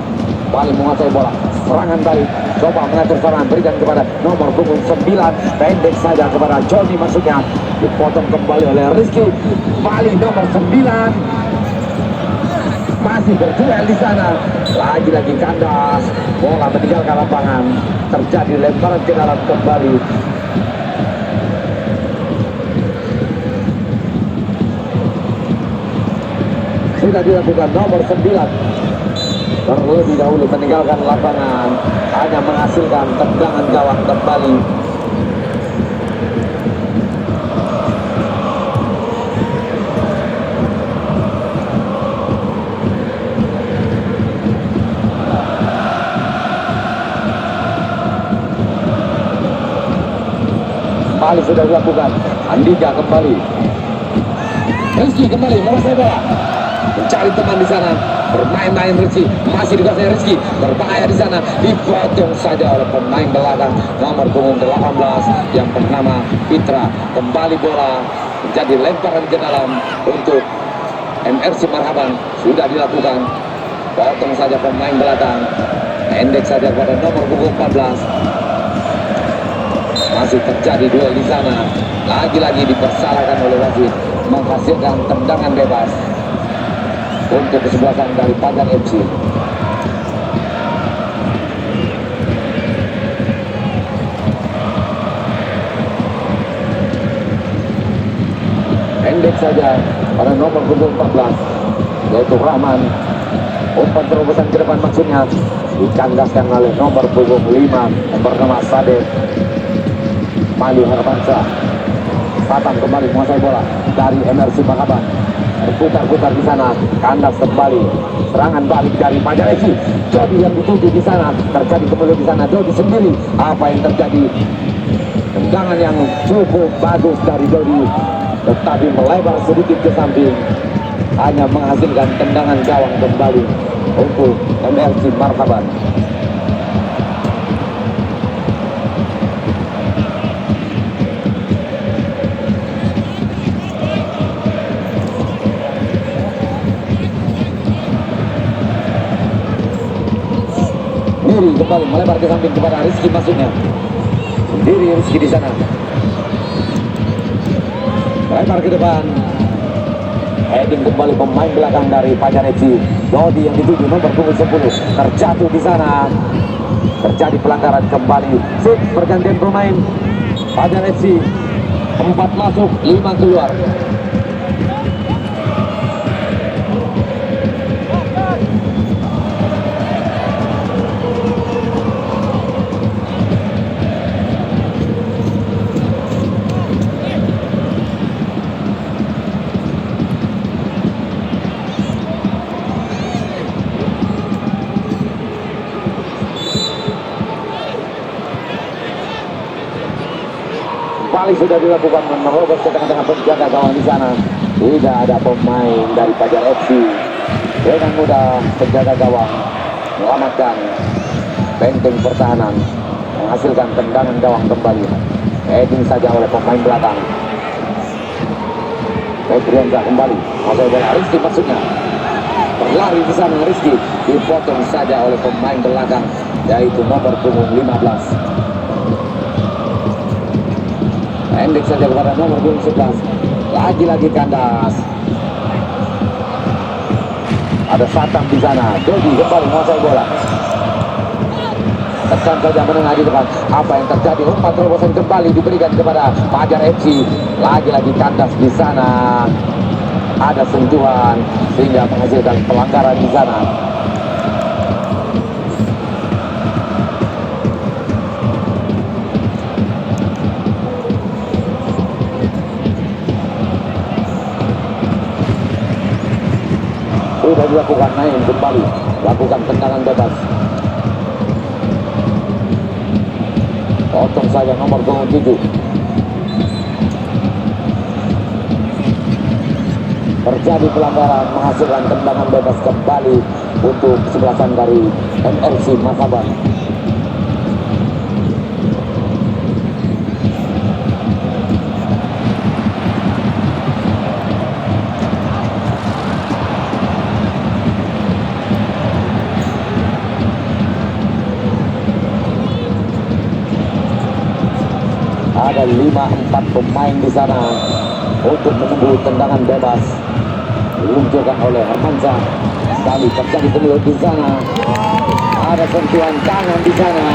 A: Balik menguasai bola, serangan balik, coba mengatur serangan, berikan kepada nomor punggung 9, pendek saja kepada Johnny, maksudnya dipotong kembali oleh Rizky. Balik nomor 9 masih berduel di sana, lagi-lagi kandas, bola meninggalkan lapangan, terjadi lemparan ke dalam kembali. Sudah dilakukan nomor 9 terlebih dahulu meninggalkan lapangan, hanya menghasilkan tendangan gawang kembali. Kembali sudah dilakukan, Andika kembali, Rizky kembali menguasai bola, mencari teman di sana, bermain-main Rizky, masih dikuasai Rizky, berbahaya di sana, dipotong saja oleh pemain belakang nomor punggung 18 yang bernama Fitra. Kembali bola menjadi lemparan ke dalam untuk MRC Marhaban, sudah dilakukan, potong saja pemain belakang, pendek saja pada nomor punggung 14. Masih terjadi duel di sana, lagi-lagi dipersalahkan oleh wasit, menghasilkan tendangan bebas untuk kesebelasan dari Padang FC. Pendek saja pada nomor punggung 14 yaitu Rahman, umpan terobosan ke depan maksudnya, dikandaskan oleh nomor punggung 5 yang bernama Sade Mali Herbansa. Satam kembali menguasai bola dari MRC Marhaban, berputar-putar di sana, kandas kembali, serangan balik dari Fajar FC. Dodi yang dituju di sana, terjadi kemudian di sana Dodi sendiri. Apa yang terjadi? Tendangan yang cukup bagus dari Dodi, tetapi melebar sedikit ke samping, hanya menghasilkan tendangan gawang kembali untuk MRC Marhaban. Sendiri kembali melebar ke samping kepada Rizky, maksudnya sendiri Rizky di sana, melebar ke depan, heading kembali pemain belakang dari Fajar FC. Dodi yang dituju nomor punggung 10 terjatuh di sana, terjadi pelanggaran kembali. Sip, pergantian pemain Fajar FC, 4 masuk 5 keluar. Kembali sudah dilakukan menerobos ke tengah-tengah penjaga gawang di sana. Tidak ada pemain dari Fajar FC. Dengan mudah penjaga gawang melamatkan benteng pertahanan, menghasilkan tendangan gawang kembali. Heading saja oleh pemain belakang. Febrianza kembali menguasai bola. Rizky maksudnya berlari di sana, Rizky dipotong saja oleh pemain belakang yaitu nomor punggung 15. Pendek saja kepada nomor 11, lagi-lagi kandas. Ada Satam di sana, Dodi kembali menguasai bola. Tekan saja menengah di depan. Apa yang terjadi? Umpan terobosan kembali diberikan kepada Fajar FC. Lagi-lagi kandas di sana. Ada sentuhan sehingga menghasilkan pelanggaran di sana. Sudah dilakukan naik kembali, lakukan tendangan bebas. Potong saja nomor 27. Terjadi pelanggaran, menghasilkan tendangan bebas kembali untuk kesebelasan dari MRC Marhaban. Ada 5-4 pemain di sana untuk menunggu tendangan bebas diluncurkan oleh Hermansyah. Kali terjadi kemelut di sana. Ada sentuhan tangan di sana.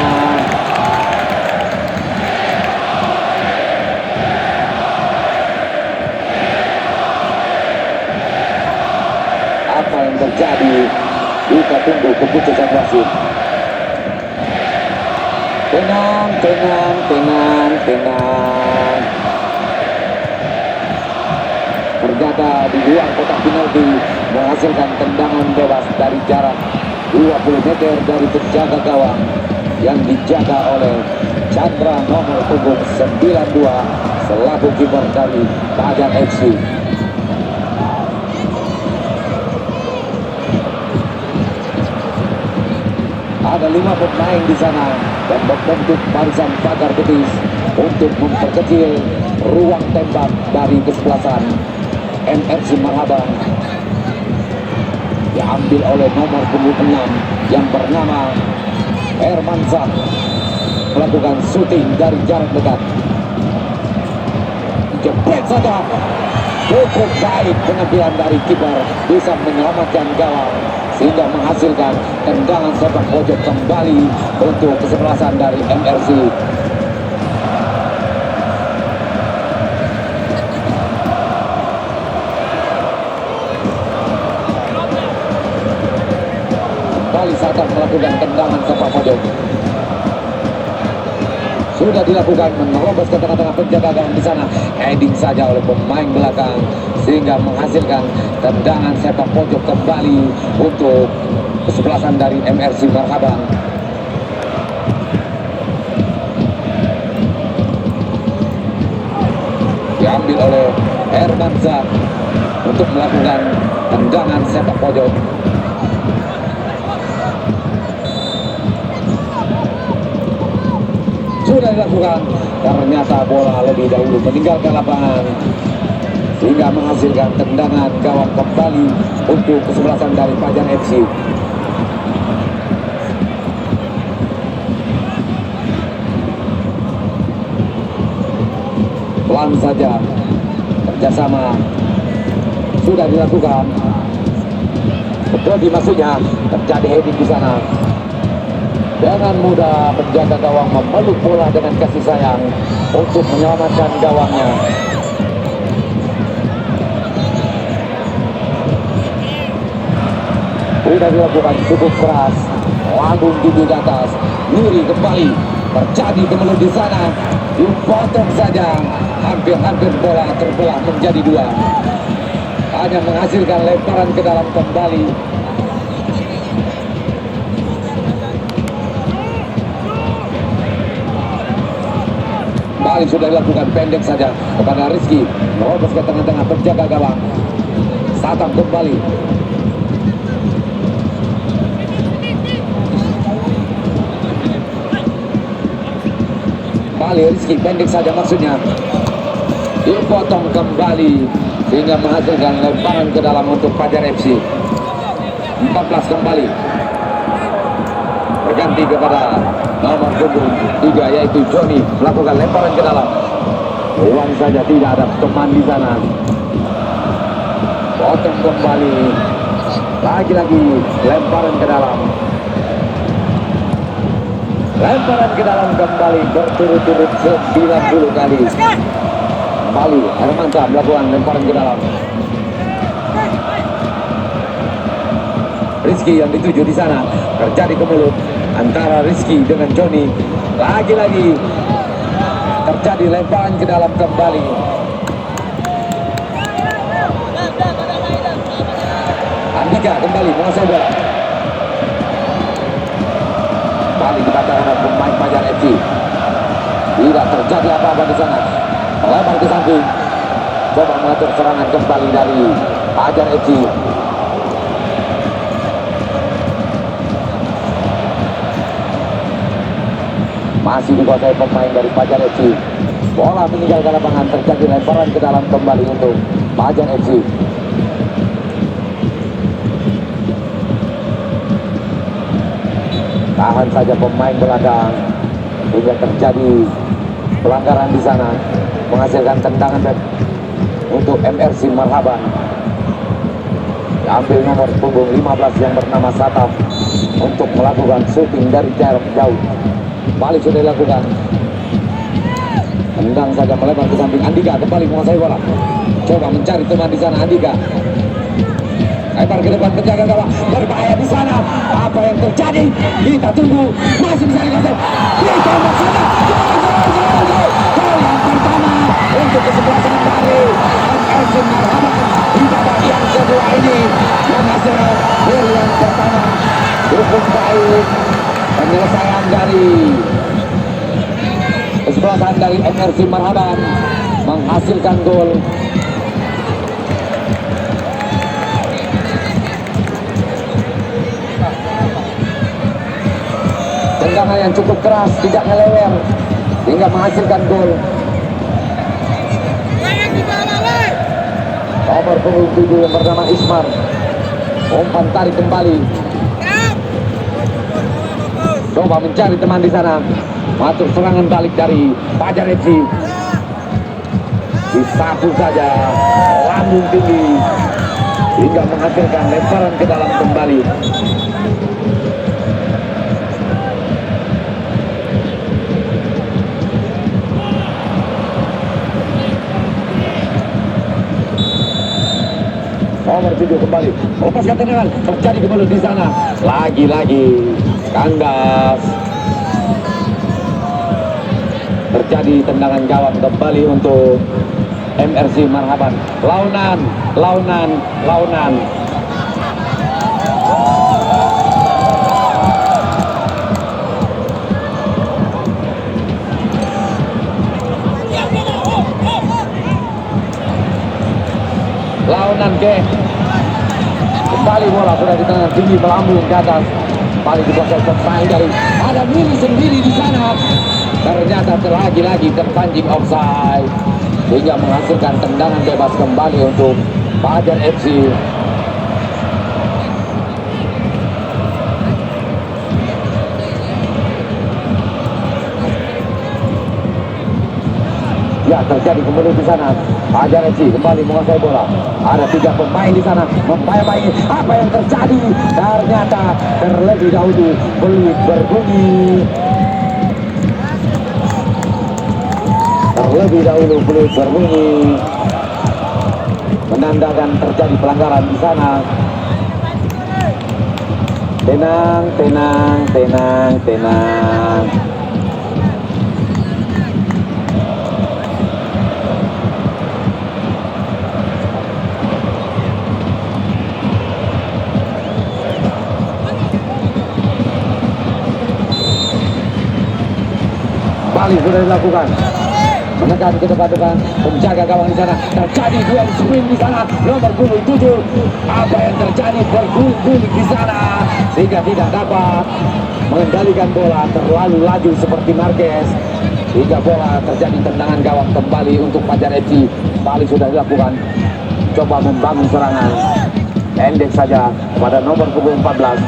A: Apa yang terjadi? Kita tunggu keputusan wasit. Tenang. Terjaga di luar kotak penalti, menghasilkan tendangan bebas dari jarak 20 meter dari penjaga gawang yang dijaga oleh Chandra nomor punggung 92 selaku kiper dari Pajar FC. Ada 5 pemain di sana dan membentuk barisan pagar betis untuk memperkecil ruang tembak dari kesebelasan MRC Marhaban. Diambil oleh nomor punggung 6 yang bernama Hermansyah, melakukan syuting dari jarak dekat. Jepret saja. Cukup baik penampilan dari kiper, bisa menyelamatkan gawang sehingga menghasilkan tendangan sepak pojok kembali untuk kesebelasan dari MRC. Kembali Satar melakukan tendangan sepak pojok. Sudah dilakukan, menerobos ke tengah-tengah penjaga gawang di sana. Heading saja oleh pemain belakang sehingga menghasilkan tendangan sepak pojok kembali untuk kesebelasan dari MRC Marhaban. Diambil oleh Hermansyah untuk melakukan tendangan sepak pojok. Sudah dilakukan, ternyata bola lebih dahulu meninggalkan lapangan sehingga menghasilkan tendangan gawang kembali untuk kesebelasan dari Pajar FC. Pelan saja, kerjasama sudah dilakukan. Betul maksudnya, terjadi heading di sana. Dengan mudah penjaga gawang memeluk bola dengan kasih sayang untuk menyelamatkan gawangnya. Sudah dilakukan cukup keras, lambung tinggi ke atas, Nuri kembali, terjadi kemelut di sana, dipotong saja, hampir-hampir bola terbelah menjadi 2. Hanya menghasilkan lemparan ke dalam kembali. Kembali sudah dilakukan pendek saja kepada Rizky, merobos ke tengah-tengah penjaga gawang. Satam kembali. Kembali Rizky, pendek saja maksudnya. Dipotong kembali sehingga menghasilkan lemparan ke dalam untuk Pajar FC. 14 kembali. Berganti kepada nomor punggung 3 yaitu Johnny, melakukan lemparan ke dalam. Uang saja, tidak ada teman di sana. Potong kembali. Lagi-lagi lemparan ke dalam. Lemparan ke dalam kembali berturut-turut 90 kali. Kembali Hermansyah melakukan lemparan ke dalam. Rizky yang dituju di sana, terjadi kemelut antara Rizky dengan Johnny. Lagi-lagi terjadi lemparan ke dalam kembali. Andika kembali menguasai bola. Kembali dikatakan oleh pemain Pajar FC. Tidak terjadi apa-apa di sana. Melebar ke samping. Coba mengatur serangan kembali dari Fajar FC. Masih dikuasai pemain dari Fajar FC. Bola meninggalkan lapangan, terjadi lemparan ke dalam kembali untuk Fajar FC. Tahan saja pemain belakang hingga terjadi pelanggaran di sana, menghasilkan tendangan untuk MRC Marhaban. Diambil nomor punggung 15 yang bernama Satam untuk melakukan shooting dari jarak jauh. Balik sudah dilakukan. Tendang saja melebar ke samping. Andika kembali menguasai bola. Coba mencari teman di sana. Andika lebar ke depan, penjaga gawang berbahaya di sana. Apa yang terjadi? Kita tunggu. Masih bisa dikuasai. Ditembak sana. Gol yang pertama untuk kesebelasan dari MRC Marhaban di babak yang kedua ini menghasilkan gol yang pertama. Cukup baik penyelesaian dari kesebelasan dari MRC Marhaban menghasilkan gol. Tendangan yang cukup keras, tidak ngelewer hingga menghasilkan gol. Nomor punggung 7 yang bernama Ismar umpan tarik kembali. Coba mencari teman di sana. Matur serangan balik dari Fajar FC. Disapu saja lambung tinggi hingga menghasilkan lemparan ke dalam kembali. Nomor 7 kembali lepaskan tendangan, terjadi kembali di sana. Lagi-lagi kandas. Terjadi tendangan gawang kembali untuk MRC Marhaban. Launan. Launan ke kembali bola sudah di tengah tinggi melambung ke atas. Kembali dikuasai pemain dari ada Willy sendiri di sana. Ternyata lagi-lagi terpancing offside hingga menghasilkan tendangan bebas kembali untuk Fajar FC. Ya, terjadi kembali di sana. Fajar FC kembali menguasai bola. Ada 3 pemain di sana membayang-bayangi apa yang terjadi. Ternyata terlebih dahulu peluit berbunyi. Terlebih dahulu peluit berbunyi menandakan terjadi pelanggaran di sana. Tenang. Balik sudah dilakukan. Menekan ke depan, penjaga gawang di sana. Terjadi duel sprint di sana. Nomor punggung 7. Apa yang terjadi? Berguling di sana sehingga tidak dapat mengendalikan bola, terlalu laju seperti Marquez hingga bola terjadi tendangan gawang kembali untuk Fajar FC. Balik sudah dilakukan. Coba membangun serangan. Pendek saja pada nomor punggung 14.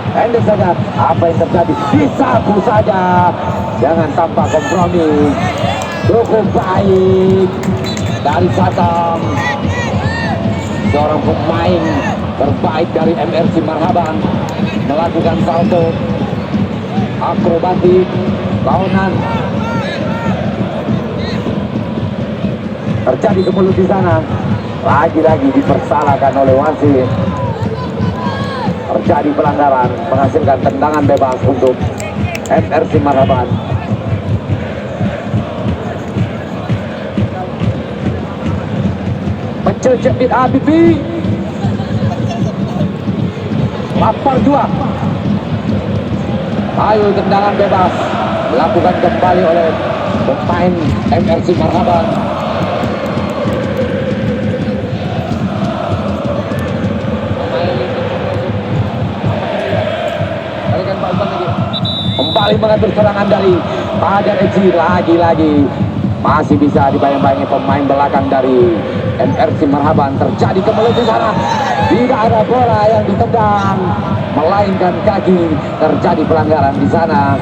A: Pendek saja, apa yang terjadi? Disapu saja, jangan tanpa kompromi. Cukup baik dari Satam, seorang pemain terbaik dari MRC Marhaban, melakukan salto akrobatik launan. Terjadi kemulut di sana, lagi-lagi dipersalahkan oleh wasit. Terjadi pelanggaran, menghasilkan tendangan bebas untuk MRC Marhaban. Mencecet Habibi, lapar 2. Ayo tendangan bebas dilakukan kembali oleh pemain MRC Marhaban. Kembali mengatur serangan dari Fajar FC. Lagi-lagi masih bisa dibayang-bayangi pemain belakang dari MRC Marhaban. Terjadi kemelut di sana. Tidak ada bola yang ditendang, melainkan kaki. Terjadi pelanggaran di sana.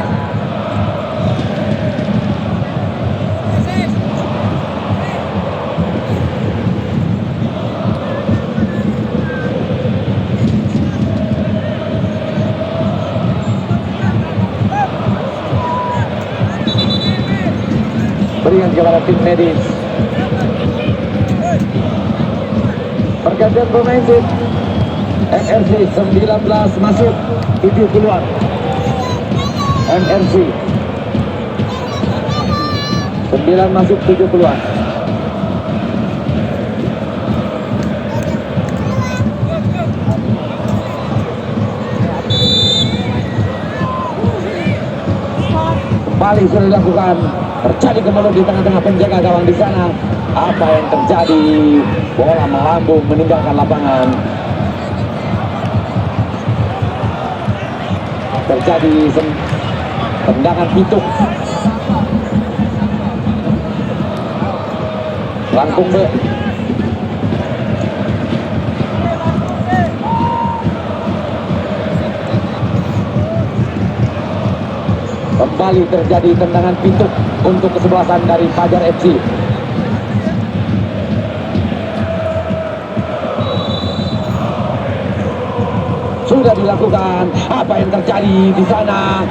A: Berikan kepada tim medis. Pergantian pemain tim MRC 19 masuk 7 keluar. MRC 9 masuk 7 keluar. Kembali sudah dilakukan. Terjadi kemelut di tengah-tengah penjaga gawang di sana. Apa yang terjadi? Bola melambung meninggalkan lapangan. Terjadi tendangan pituk. Langkung B. Kembali terjadi tendangan pituk untuk kesebelasan dari Fajar FC. Sudah dilakukan. Apa yang terjadi di sana?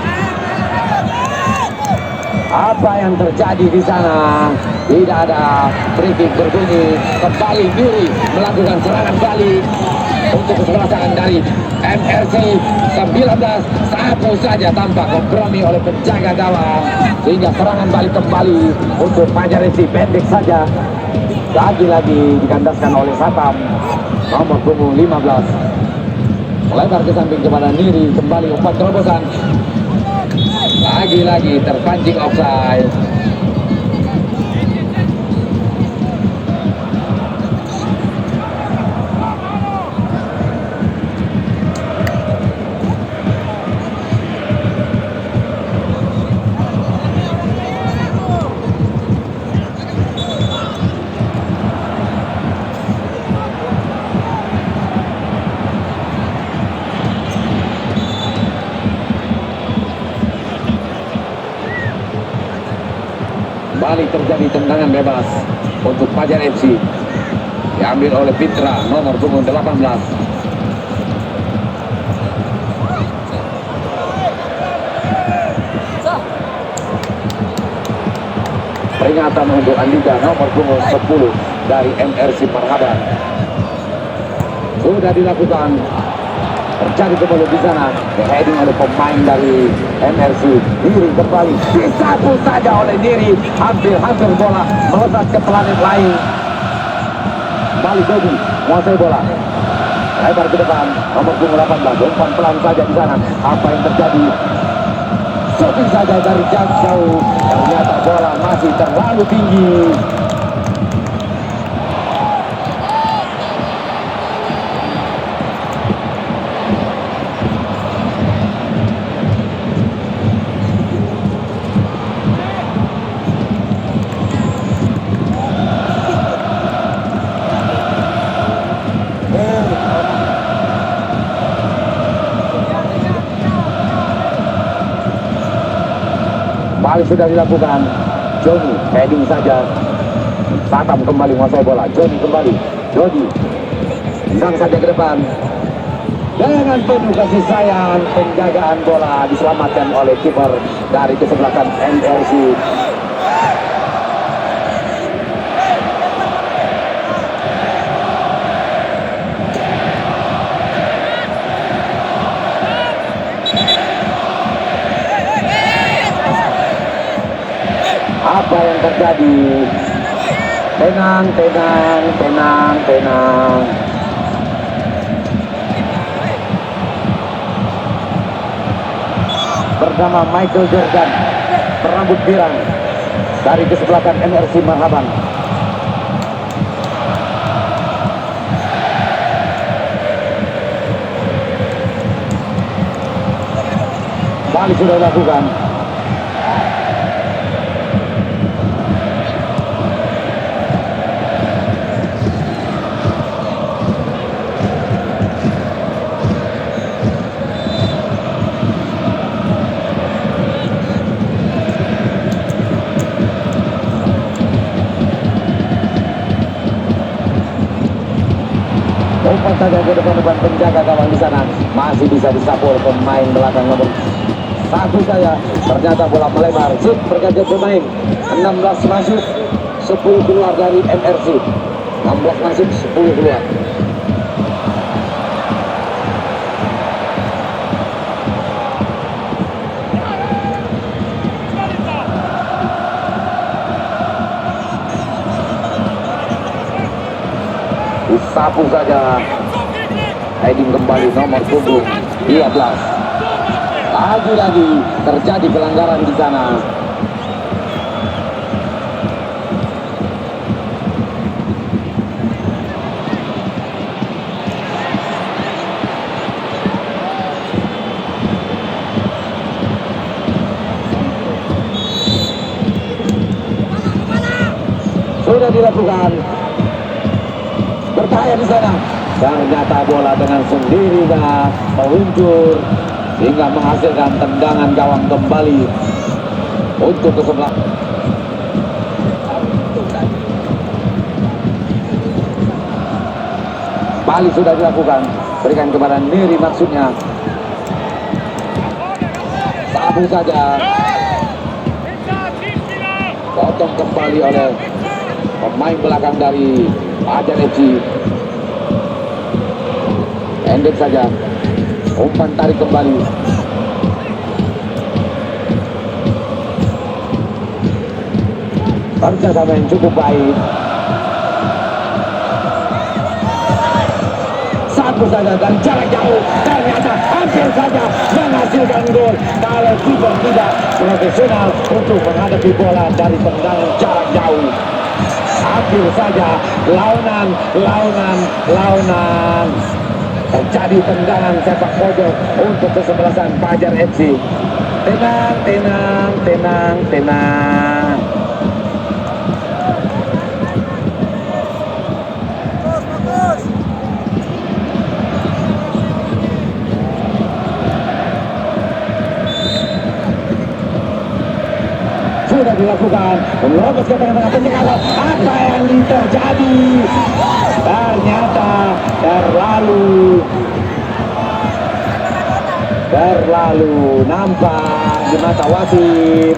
A: Apa yang terjadi di sana? Tidak ada free kick berbunyi. Kembali Nuri melakukan serangan balik untuk kesebelasan dari MRC 19. Satu saja tampak kompromi oleh penjaga gawang sehingga serangan balik kembali untuk Fajar FC. Pendek saja. Lagi-lagi dikandaskan oleh Satam nomor punggung 15. Lebar ke samping kepada Niri. Kembali umpan terobosan. Lagi-lagi terpancing offside. Kembali terjadi tendangan bebas untuk Fajar FC. Diambil oleh Fitra nomor punggung 18. Peringatan untuk Andika nomor punggung 10 dari MRC Marhaban. Sudah dilakukan. Terjadi kemelut di sana. Heading oleh pemain dari MRC. Niri kembali. Disapu saja oleh Niri. Hampir bola melesat ke planet lain. Kembali Dodi menguasai bola. Lebar ke depan. Nomor punggung 18. Umpan pelan saja di sana. Apa yang terjadi? Shooting saja dari jauh. Ternyata bola masih terlalu tinggi. Kembali sudah dilakukan. Joni heading saja. Satam kembali menguasai bola. Joni kembali. Joni tendang saja ke depan. Dengan penuh kasih sayang, penjagaan bola diselamatkan oleh kiper dari kesebelasan MRC. Apa yang terjadi? Tenang. bernama Michael Jordan, berambut pirang dari kesebelasan MRC Marhaban. Balik sudah dilakukan. Umpan saja ke depan penjaga gawang di sana, masih bisa disapu oleh pemain belakang nomor 1 saja. Ternyata bola melebar, zip berganti pemain. 16 masuk, 10 keluar dari MRC. 16 masuk, 10 keluar. Disapu saja. Heading kembali nomor punggung 12. Lagi-lagi terjadi pelanggaran di sana. Sudah dilakukan. Berbahaya di sana. Ternyata bola dengan sendirinya meluncur hingga menghasilkan tendangan gawang kembali untuk ke sebelah. Balik sudah dilakukan, berikan kepada Neri maksudnya. Sabu saja. Potong kembali oleh pemain belakang dari Fajar FC. Endek saja. Umpan tarik kembali. Kerjasama yang cukup baik. Satu saja dan jarak jauh. Ternyata hampir saja menghasilkan gol. Kalau kiper tidak profesional untuk menghadapi bola dari tendangan jarak jauh. Hampir saja launan. Terjadi tendangan sepak pojok untuk kesebelasan Fajar FC. Tenang. Sudah dilakukan, menerobos ke tengah-tengah penyekatan. Apa yang terjadi? Ternyata terlalu nampak di mata wasit.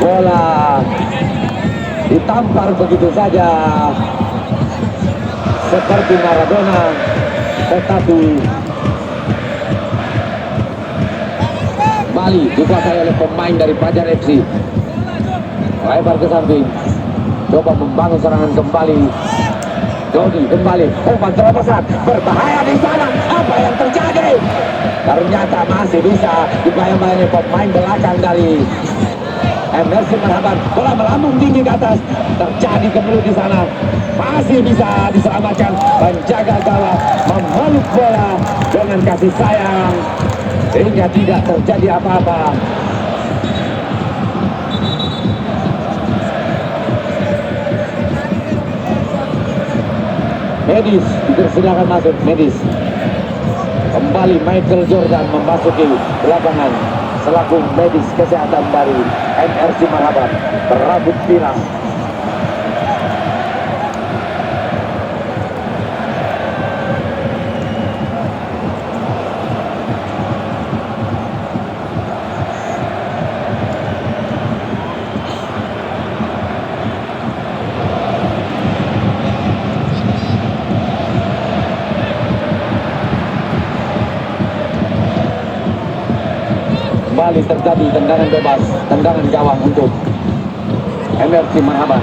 A: Bola ditampar begitu saja seperti Maradona, tetapi Bali dikuasai oleh pemain dari Fajar FC. Lebar ke samping, coba membangun serangan kembali. Dodi kembali, umpan terobosan, berbahaya di sana. Apa yang terjadi? Ternyata masih bisa dibayang-bayangi pemain belakang dari MRC Marhaban. Bola melambung tinggi ke atas, terjadi kemelut di sana. Masih bisa diselamatkan. Penjaga gawang memeluk bola dengan kasih sayang sehingga tidak terjadi apa-apa. Medis dipersilakan masuk. Medis kembali. Michael Jordan memasuki lapangan selaku medis kesehatan dari MRC Marhaban, berambut pirang. Kembali terjadi tendangan bebas, tendangan gawang untuk MRC Marhaban.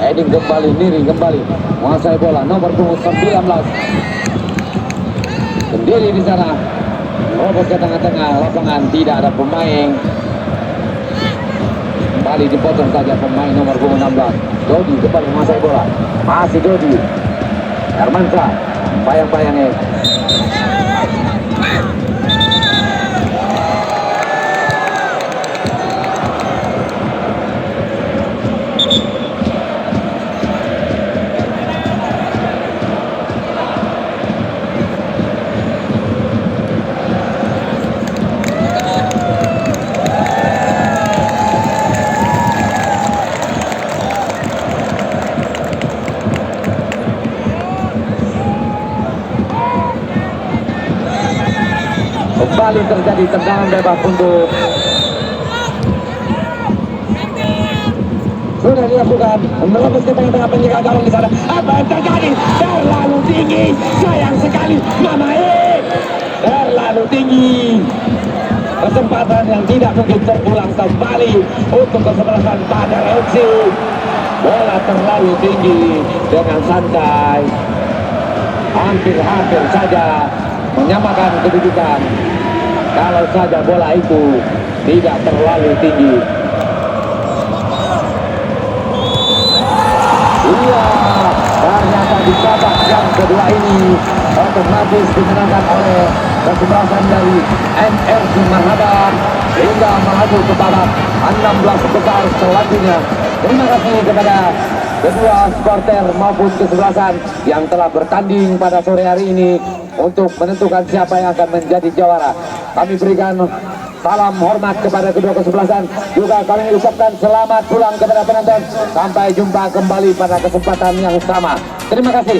A: heading kembali, Niri kembali menguasai bola, nomor punggung 19 sendiri di sana, robos ke tengah-tengah lapangan, tidak ada pemain. Kembali dipotong saja pemain nomor punggung 16. Dodi kembali menguasai bola, masih Dodi. Hermansyah bayang-bayangnya. Kembali terjadi tendangan bebas untuk sudah dilakukan, melebus ke tengah-tengah penjaga gawang di sana. Apa yang terjadi? Terlalu tinggi, sayang sekali Mamae, terlalu tinggi. Kesempatan yang tidak mungkin terulang kembali untuk kesebelasan Badar FC. Bola terlalu tinggi dengan santai, hampir saja menyamakan kedudukan kalau saja bola itu tidak terlalu tinggi. Iya, ternyata di babak yang kedua ini otomatis dimenangkan oleh kesebelasan dari MRC Marhaban hingga melaju ke babak 16 besar selanjutnya. Terima kasih kepada kedua supporter maupun kesebelasan yang telah bertanding pada sore hari ini untuk menentukan siapa yang akan menjadi juara. Kami berikan salam hormat kepada kedua kesebelasan. Juga kami ucapkan selamat pulang kepada penonton. Sampai jumpa kembali pada kesempatan yang sama. Terima kasih.